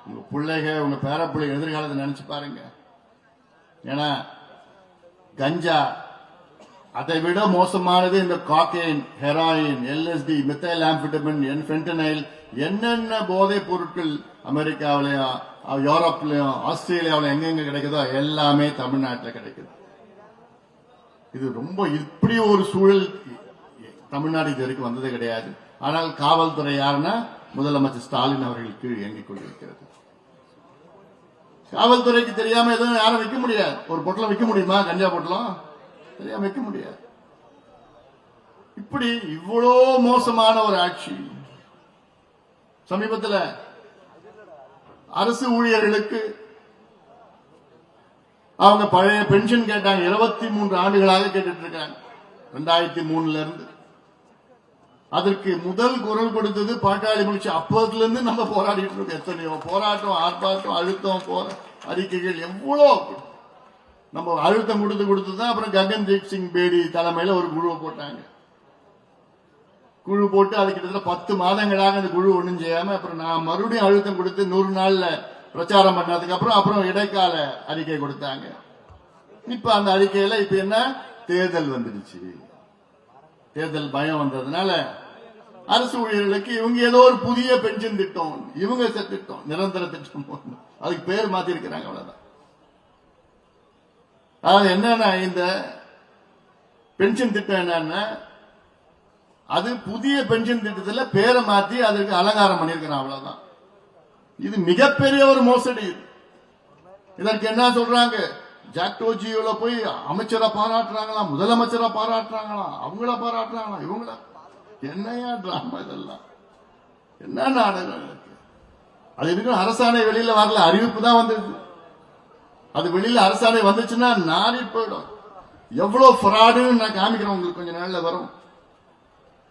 உங்க பிள்ளைங்க, உங்க பேர பிள்ளைங்க எதிர்காலத்தை நினைச்சு பாருங்க. ஏன்னா கஞ்சா அதை விட மோசமானது இந்த cocaine, heroin, LSD, methyl amphetamine, fentanyl, என்னென்ன போதைப் பொருட்கள் அமெரிக்காவிலையும் யூரோப்லயும் ஆஸ்திரேலியாவிலும் எங்கெங்க கிடைக்குதோ எல்லாமே தமிழ்நாட்டில் கிடைக்குது. இது ரொம்ப இப்படி ஒரு சூழல் தமிழ்நாடு இது வரைக்கும் வந்தது கிடையாது. ஆனால் காவல்துறை யாருன்னா முதலமைச்சர் ஸ்டாலின் அவர்கள் கீழ் இயங்கிக் கொண்டிருக்கிறது. காவல்துறைக்கு தெரியாம எதுவும் யாரும் வைக்க முடியாது. ஒரு பொட்டலம் வைக்க முடியுமா? கஞ்சா பொட்டலம் தெரியாம வைக்க முடியாது. இப்படி இவ்வளோ மோசமான ஒரு ஆட்சி. சமீபத்தில் அரசு ஊழியர்களுக்கு அவங்க பழைய பென்ஷன் கேட்டாங்க. 23 ஆண்டுகளாக கேட்டுட்டு இருக்காங்க, 2003 இருந்து. அதற்கு முதல் குரல் கொடுத்தது பாட்டாளி முடிச்சு. அப்போதுல இருந்து நம்ம போராடிட்டு இருக்கோம். எத்தனையோ போராட்டம், ஆர்ப்பாட்டம், அழுத்தம், அறிக்கைகள் எவ்வளோ நம்ம அழுத்தம் கொடுத்துதான் அப்புறம் ககன்தீப் சிங் பேடி தலைமையில ஒரு குழுவை போட்டாங்க. குழு போட்டு அது கிட்டத்தட்ட 10 மாதங்களாக அந்த குழு ஒண்ணும் செய்யாம அப்புறம் நான் மறுபடியும் அழுத்தம் கொடுத்து 100 நாள்ல பிரச்சாரம் பண்ணதுக்கு அப்புறம் இடைக்கால அறிக்கை கொடுத்தாங்க. இப்ப அந்த அறிக்கையில இப்ப என்ன, தேர்தல் வந்துடுச்சு. தேர்தல் பயம் வந்ததுனால அரசு ஊழியர்களுக்கு இவங்க ஏதோ ஒரு புதிய பென்ஷன் திட்டம், இவங்க திட்டம், நிரந்தர திட்டம், அதுக்கு பேர் மாத்தி இருக்கிறாங்க. அவ்வளவுதான். அதாவது என்னன்னா, இந்த பென்ஷன் திட்டம் என்னன்னா, அது புதிய பென்ஷன் திட்டத்தில் பேரை மாத்தி அதற்கு அலங்காரம் பண்ணிருக்கிறான். அவ்வளவுதான். இது மிகப்பெரிய ஒரு மோசடி. இதற்கு என்ன சொல்றாங்க, ஜாக்டோஜியோல போய் அமைச்சரை பாராட்டுறாங்களாம், முதலமைச்சரை பாராட்டுறாங்களாம், அவங்கள பாராட்டுறாங்களாம், இவங்கள. என்னையா டிராமா இதெல்லாம்? என்ன நாடகம் இருக்கு? அது இருக்கு. அரசாணை வெளியில வரல, அறிவிப்பு தான் வந்தது. அது வெளியில அரசாணை வந்துச்சுன்னா நாரி போயிடும். எவ்வளவு ஃப்ராடுன்னு நான் காமிக்கிறேன் உங்களுக்கு, கொஞ்ச நாள்ல வரும்.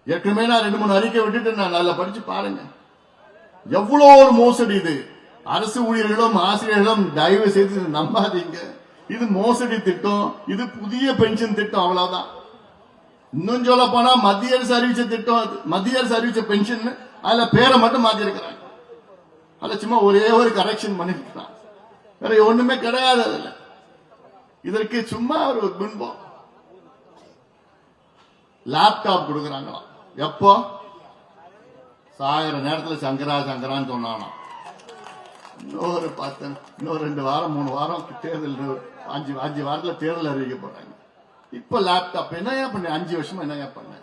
ஏற்கனவே நான் 2-3 அறிக்கை விட்டுட்டு நான் நல்லா படிச்சு பாருங்க. எவ்வளவு ஒரு மோசடி இது. அரசு ஊழியர்களும் ஆசிரியர்களும் தயவு செய்து நம்பாதீங்க. இது மோசடி திட்டம், இது புதிய பென்ஷன் திட்டம், அவ்வளவுதான். இன்னும் சொல்ல போனா மத்திய அரசு அறிவிச்ச திட்டம், மத்திய அரசு அறிவிச்ச பென்ஷன், அதுல பேரை மட்டும் மாத்தி இருக்கிறாங்க. அதுல சும்மா ஒரே ஒரு கரெக்ஷன் பண்ணிருக்கிறான், வேற ஒண்ணுமே கிடையாது அதுல. இதற்கு சும்மா ஒரு பின்பம். லேப்டாப் கொடுக்கறாங்களாம். எப்போ? சாகிற நேரத்தில் சங்கரான்னு சொன்னானா. இன்னொரு 2 வாரம் 3 வாரம் தேர்தல், 5 வாரத்துல தேர்தல் அறிவிக்க போறாங்க. இப்ப லேப்டாப் என்னையா பண்ண? 5 வருஷமா என்னையா பண்ண?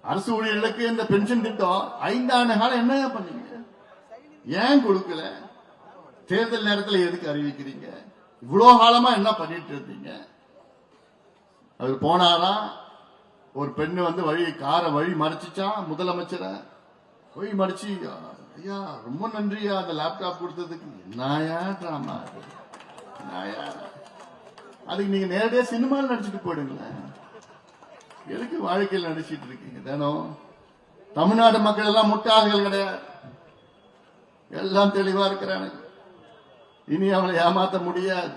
அரசு ஊழியர்களுக்கு இந்த பென்ஷன் திட்டம் 5 ஆண்டு காலம் என்னையா பண்ணீங்க? ஏன் கொடுக்கல? தேர்தல் நேரத்தில் எதுக்கு அறிவிக்கிறீங்க? இவ்வளவு காலமா என்ன பண்ணிட்டு இருந்தீங்க? அவர் போனாரா, ஒரு பெண்ணு வந்து காரை வழி மறைச்சிச்சான் முதலமைச்சரை. போய் மடிச்சு, ஐயா ரொம்ப நன்றியா அந்த லேப்டாப் கொடுத்ததுக்கு. நாயா டிராமா நாயா? அதுக்கு நீங்க நேரடியா சினிமாவில் நடிச்சுட்டு போயிடுங்களேன். எதுக்கு வாழ்க்கையில் நடிச்சிட்டு இருக்கீங்க தினம்? தமிழ்நாடு மக்கள் எல்லாம் முட்டாள்கள் கிடையாது, எல்லாம் தெளிவா இருக்கிறாங்க. இனி அவளை ஏமாத்த முடியாது.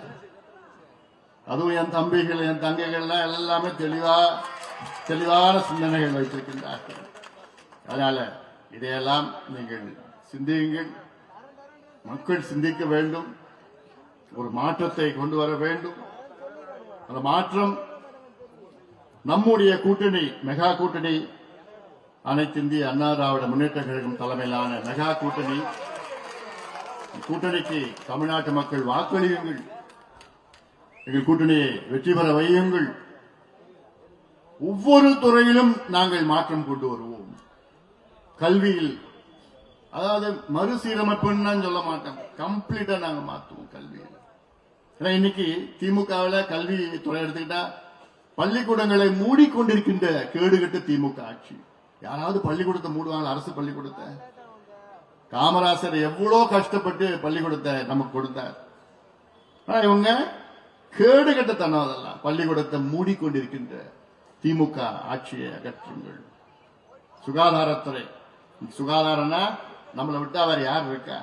அதுவும் என் தம்பிகள் என் தங்கைகள் எல்லாமே தெளிவான சிந்தனைகள் வைத்திருக்கின்றார்கள். அதனால இதையெல்லாம் நீங்கள் சிந்தியுங்கள். மக்கள் சிந்திக்க வேண்டும், ஒரு மாற்றத்தை கொண்டு வர வேண்டும். அந்த மாற்றம் நம்முடைய கூட்டணி, மெகா கூட்டணி, அனைத்து இந்திய அண்ணா திராவிட முன்னேற்ற கழகம் தலைமையிலான மெகா கூட்டணி. கூட்டணிக்கு தமிழ்நாட்டு மக்கள் வாக்களியுங்கள், எங்கள் கூட்டணியை வெற்றி பெற வையுங்கள். ஒவ்வொரு துறையிலும் நாங்கள் மாற்றம் கொண்டு வருவோம். கல்வியில், அதாவது மறுசீரமைப்புன்னு சொல்ல மாட்டோம், கம்ப்ளீட்டா நாங்க மாற்றுவோம் கல்வியில். இன்னைக்கு திமுகவில் கல்வி துறை எடுத்துக்கிட்டா பள்ளிக்கூடங்களை மூடிக்கொண்டிருக்கின்ற கேடுகட்டு திமுக ஆட்சி. யாராவது பள்ளிக்கூடத்தை மூடுவாங்க? அரசு பள்ளிக்கூடத்தை? காமராசர் எவ்வளவு கஷ்டப்பட்டு பள்ளிக்கூடத்தை நமக்கு கொடுத்தார். ஆனா இவங்க கேடுகட்டத்தனம், அதெல்லாம் பள்ளிக்கூடத்தை மூடிக்கொண்டிருக்கின்ற திமுக ஆட்சியை அகற்றுங்கள். சுகாதாரத்துறை, சுகாதாரம்னா நம்மளை விட்டா வேற யார் இருக்கா?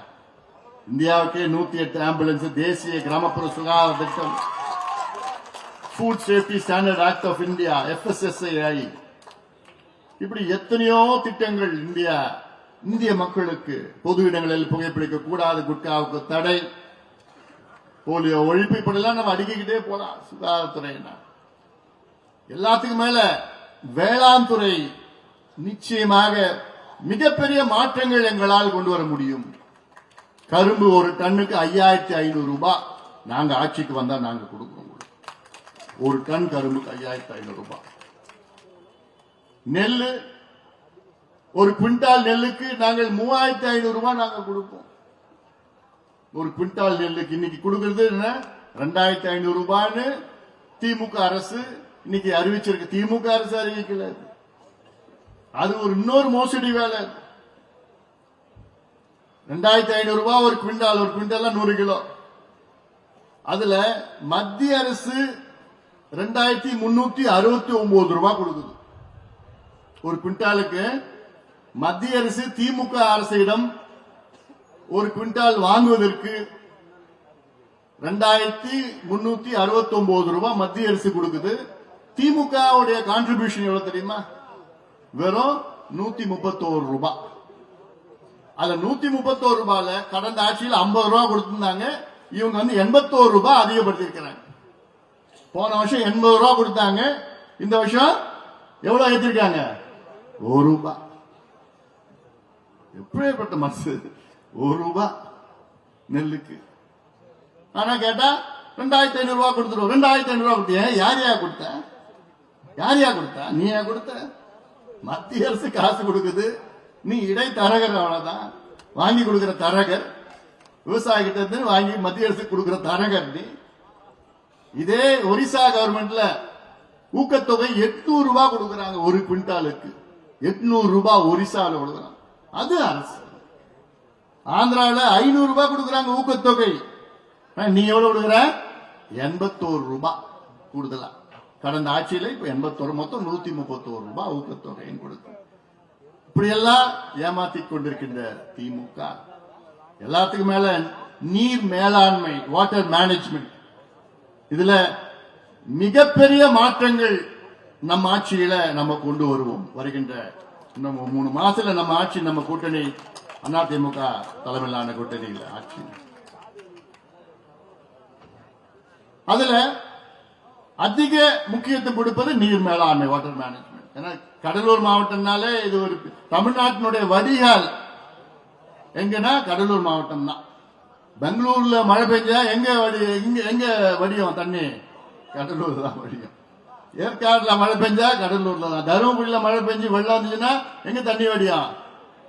இந்தியாவுக்கே 108 ஆம்புலன்ஸ், தேசிய கிராமப்புற சுகாதார திட்டம், food safety standard act of India, FSSAI, இப்படி எத்தனையோ திட்டங்கள். இந்திய மக்களுக்கு பொது இடங்களில் புகைப்பிடிக்க கூடாது, குட்காவுக்கு தடை, போலியோ ஒழிப்பு, இப்படிலாம் நம்ம அடிக்கிட்டே போலாம். சுகாதாரத்துறை எல்லாத்துக்கும் மேல வேளாண் துறை நிச்சயமாக மிகப்பெரிய மாற்றங்கள் எங்களால் கொண்டு வர முடியும். கரும்பு ஒரு டன்னுக்கு 5500 ரூபாய் நாங்க ஆட்சிக்கு வந்தா நாங்க கொடுக்கிறோம். ஒரு டன் கரும்புக்கு 5500 ரூபாய். நெல்லு, ஒரு குவிண்டால் நெல்லுக்கு நாங்கள் 3500 ரூபாய் நாங்க கொடுப்போம். ஒரு குவிண்டால் நெல்லுக்கு இன்னைக்கு கொடுக்கிறது 2500 ரூபான்னு திமுக அரசு இன்னைக்கு அறிவிச்சிருக்கு. திமுக அரசு அறிவிக்கல, அது ஒரு இன்னொரு மோசடி வேலை. 2500 ரூபாய் ஒரு குவிண்டால், ஒரு குவிண்டால் 100 கிலோ. அதுல மத்திய அரசு 2369 ரூபாய் கொடுக்குது ஒரு குவிண்டாலுக்கு. மத்திய அரசு திமுக அரசிடம் ஒரு குவிண்டால் வாங்குவதற்கு 2369 ரூபாய் மத்திய அரசு கொடுக்குது. திமுக உடைய கான்ட்ரிபியூஷன் எவ்வளவு தெரியுமா? வெறும் 131 ரூபாய். அதுல 131 ரூபாயில கடந்த ஆட்சியில் 50 ரூபாய் கொடுத்திருந்தாங்க, இவங்க 81 ரூபாய் அதிகப்படுத்திருக்கிறாங்க. போன வருஷம் 80 ரூபாய் கொடுத்தாங்க, இந்த வருஷம் எவ்வளவு ஏற்றிருக்காங்க? 1 ரூபாய். எப்படிப்பட்ட மனசு? 1 ரூபாய் நெல்லுக்கு. ஆனா கேட்டா 2500 ரூபாய் கொடுத்துருவோம். 2500 ரூபாய் கொடுத்தியா? யாரையா கொடுத்த? யாரையா கொடுத்த? நீயா கொடுத்த? மத்திய அரசு காசு கொடுக்குது, நீ இடைத்தரகர், அவ்வளவுதான். வாங்கி கொடுக்கிற தரகர், விவசாய கிட்ட இருந்து வாங்கி மத்திய அரசு கொடுக்கிற தரகர் நீ. இதே ஒரிசா கவர்மெண்ட்ல ஊக்கத்தொகை 800 ரூபாய் கொடுக்கறாங்க ஒரு குவிண்டாலுக்கு. 800 ரூபாய் ஒரிசாவில் கொடுக்கறாங்க, அது அரசு. ஆந்திராவில் 500 ரூபாய் கொடுக்கறாங்க ஊக்கத்தொகை. நீ எவ்வளவு கொடுக்கற? 81 ரூபாய் கூடுதலா. கடந்த ஆட்சியில இப்ப 81, மொத்தம் 131 ரூபாய் ஊக்கத்தொகையும் கொடுக்கும். இப்படியெல்லாம் ஏமாத்திக் கொண்டிருக்கின்ற திமுக. எல்லாத்துக்கும் மேல நீர் மேலாண்மை, வாட்டர் மேனேஜ்மெண்ட், இதுல மிகப்பெரிய மாற்றங்கள் நம்ம ஆட்சியில நம்ம கொண்டு வருவோம். வருகின்ற 3 மாசத்துல நம்ம ஆட்சி, நம்ம கூட்டணி அதிமுக தலைமையிலான கூட்டணியில் ஆட்சி. அதுல அதிக முக்கியத்துவம் கொடுப்பது நீர் மேலாண்மை, வாட்டர் மேனேஜ்மெண்ட். ஏன்னா கடலூர் மாவட்டம்னாலே இது ஒரு தமிழ்நாட்டினுடைய வடிகால். எங்கன்னா கடலூர் மாவட்டம் தான். பெங்களூர்ல மழை பெஞ்சா எங்க வடியும் தண்ணி? கடலூர் தான் வடியும். ஏற்காடுல மழை பெஞ்சா கடலூர்ல தான். தருமபுரியில மழை பெஞ்சு வெள்ளம் வந்துச்சுன்னா எங்க தண்ணி வடியும்?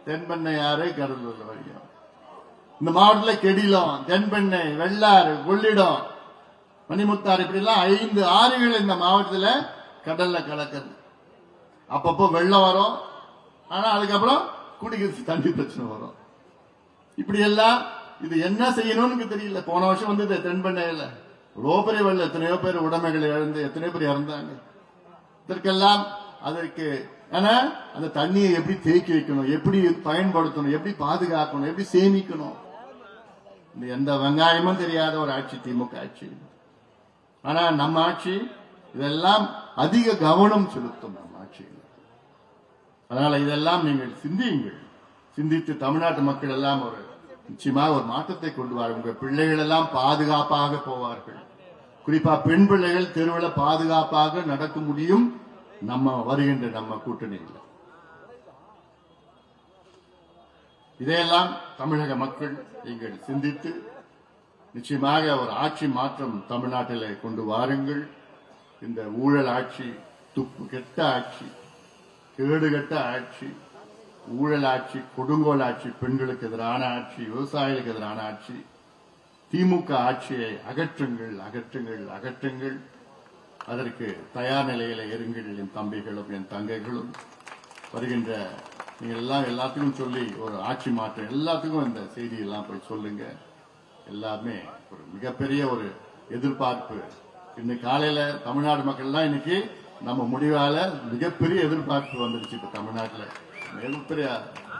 தென்பெண்ணை ஆறு கடலூர்ல வடியும். இந்த மாவட்டத்தில் கெடிலம், தென்பெண்ணை, வெள்ளாறு, கொள்ளிடம், மணிமுத்தாறு, இப்படி எல்லாம் 5 ஆறுகள் இந்த மாவட்டத்தில் கடல்ல கலக்குது. அப்பப்போ வெள்ளம் வரும், ஆனா அதுக்கப்புறம் குடிக்கிற தண்ணி பிரச்சனை வரும். இப்படி எல்லாம் இது என்ன செய்யணும்னு தெரியல. போன வருஷம் வந்து தென்பண்ணையில இவ்வளோ பெரிய வெள்ளம், எத்தனையோ பேர் உடைமைகளை இழந்து எத்தனையோ பேர் இறந்தாங்க. இதற்கெல்லாம் அதற்கு ஆனா அந்த தண்ணியை எப்படி தேக்கி வைக்கணும், எப்படி பயன்படுத்தணும், எப்படி பாதுகாக்கணும், எப்படி சேமிக்கணும், எந்த வெங்காயமும் தெரியாத ஒரு ஆட்சி திமுக ஆட்சி. ஆனா நம்ம ஆட்சி இதெல்லாம் அதிக கவனம் செலுத்தும் நம்ம ஆட்சியில். அதனால இதெல்லாம் நீங்கள் சிந்தியுங்கள். சிந்தித்து தமிழ்நாட்டு மக்கள் எல்லாம் ஒரு நிச்சயமாக ஒரு மாற்றத்தை கொண்டு வர, உங்க பிள்ளைகள் எல்லாம் பாதுகாப்பாக போவார்கள். குறிப்பா பெண் பிள்ளைகள் தெருவில் பாதுகாப்பாக நடக்க முடியும் நம்ம வருகின்ற நம்ம கூட்டணியில். இதையெல்லாம் தமிழக மக்கள் நீங்கள் சிந்தித்து நிச்சயமாக ஒரு ஆட்சி மாற்றம் தமிழ்நாட்டில் கொண்டு வாருங்கள். இந்த ஊழல் ஆட்சி, துப்பு கெட்ட ஆட்சி, கேடுகட்ட ஆட்சி, ஊழல் ஆட்சி, கொடுங்கோல் ஆட்சி, பெண்களுக்கு எதிரான ஆட்சி, விவசாயிகளுக்கு எதிரான ஆட்சி, திமுக ஆட்சியை அகற்றுங்கள், அகற்றுங்கள், அகற்றுங்கள். அதற்கு தயார் நிலையில இருங்கள் என் தம்பிகளும் என் தங்கைகளும். வருகின்ற நீங்கள் எல்லாம் எல்லாத்துக்கும் சொல்லி ஒரு ஆட்சி மாற்றம், எல்லாத்துக்கும் இந்த செய்தியெல்லாம் போய் சொல்லுங்க. எல்லாமே ஒரு மிகப்பெரிய ஒரு எதிர்பார்ப்பு. இன்னைக்கு காலையில தமிழ்நாடு மக்கள் எல்லாம் இன்னைக்கு நம்ம முடிவால மிகப்பெரிய எதிர்பார்ப்பு வந்துருச்சு. இப்ப தமிழ்நாட்டில் மிகப்பெரிய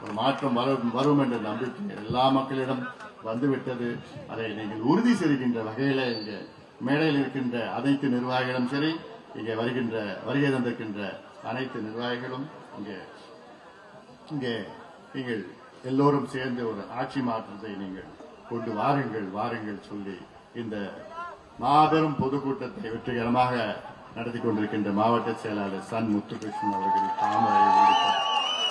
ஒரு மாற்றம் வரும் என்ற நம்பிக்கை எல்லா மக்களிடம் வந்துவிட்டது. அதை நீங்கள் உறுதி செய்கின்ற வகையில இங்க மேடையில் இருக்கின்ற அனைத்து நிர்வாகிகளும் சரி, இங்கே வருகை தந்திருக்கின்ற அனைத்து நிர்வாகிகளும் இங்கே நீங்கள் எல்லோரும் சேர்ந்து ஒரு ஆட்சி மாற்றத்தை நீங்கள் கொண்டு வாருங்கள் சொல்லி இந்த மாபெரும் பொதுக்கூட்டத்தை வெற்றிகரமாக நடத்தி கொண்டிருக்கின்ற மாவட்ட செயலாளர் சன் முத்துகிருஷ்ணன் அவர்கள், தாமரை உள்ளிட்ட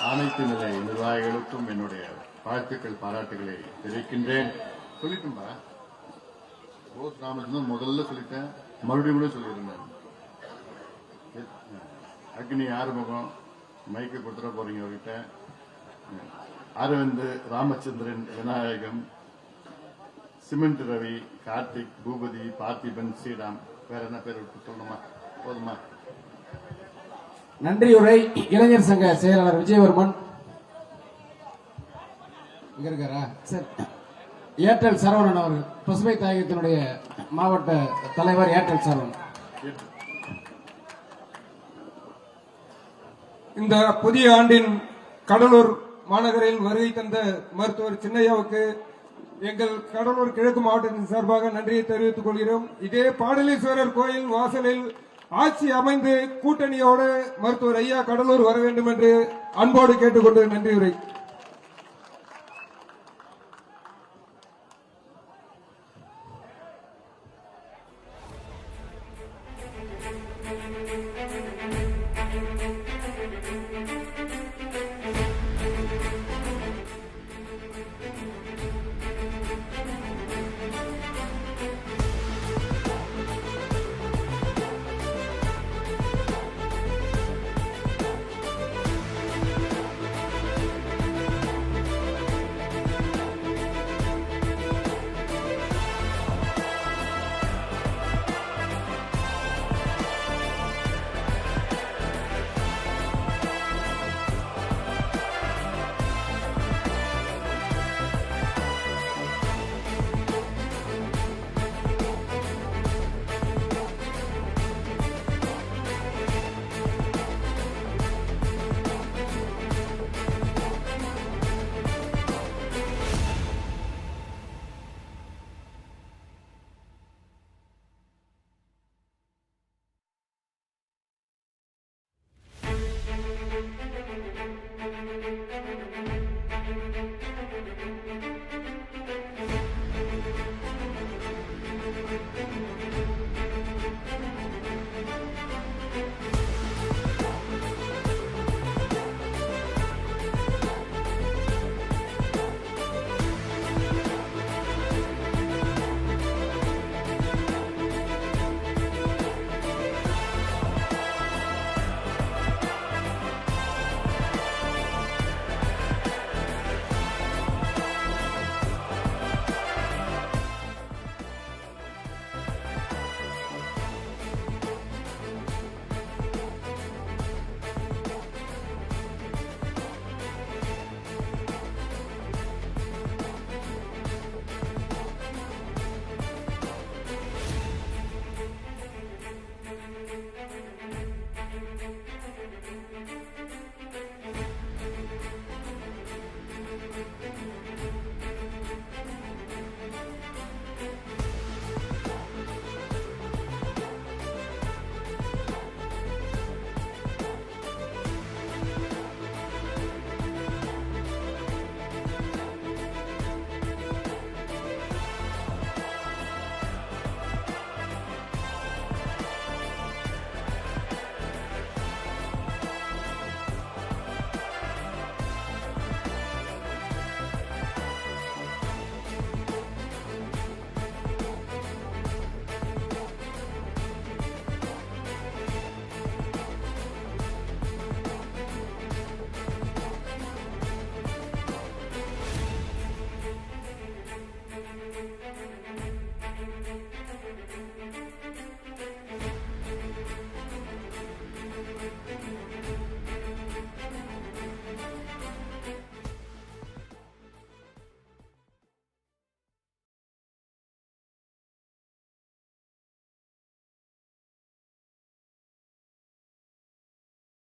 அனைத்து நிலை நிர்வாகிகளுக்கும் என்னுடைய வாழ்த்துக்கள், பாராட்டுகளை தெரிவிக்கின்றேன். சொல்லிட்டும்பா போஸ் ராமச்சந்திரன் முதல்ல சொல்லிட்டேன், மறுபடியும் கூட சொல்லியிருந்தேன். அக்னி ஆறுமுகம் மைக்கு கொடுத்துட போறீங்க அவர்கிட்ட. அரவிந்த், ராமச்சந்திரன், விநாயகம், சிமெண்ட் ரவி, கார்த்திக், பூபதி, பார்த்திபன், ஸ்ரீராம், வேற என்ன பேர் சொல்லணுமா? போதுமா? நன்றியுரை இளைஞர் சங்க செயலாளர் விஜயவர்மன் இங்க இருக்காரா? சரி. ஏர்டெல் சரவணன் அவர்கள், பசுமை தாயகத்தினுடைய மாவட்ட தலைவர் ஏர்டெல் சரவணன். இந்த புதிய ஆண்டின் கடலூர் மாநகரில் வருகை தந்த மருத்துவர் சின்னையாவுக்கு எங்கள் கடலூர் கிழக்கு மாவட்டத்தின் சார்பாக நன்றியை தெரிவித்துக் கொள்கிறோம். இதே பாடலீஸ்வரர் கோயில் வாசலில் ஆட்சி அமைந்து கூட்டணியோடு மருத்துவர் ஐயா கடலூர் வர வேண்டும் என்று அன்போடு கேட்டுக்கொண்டு நன்றி உரை.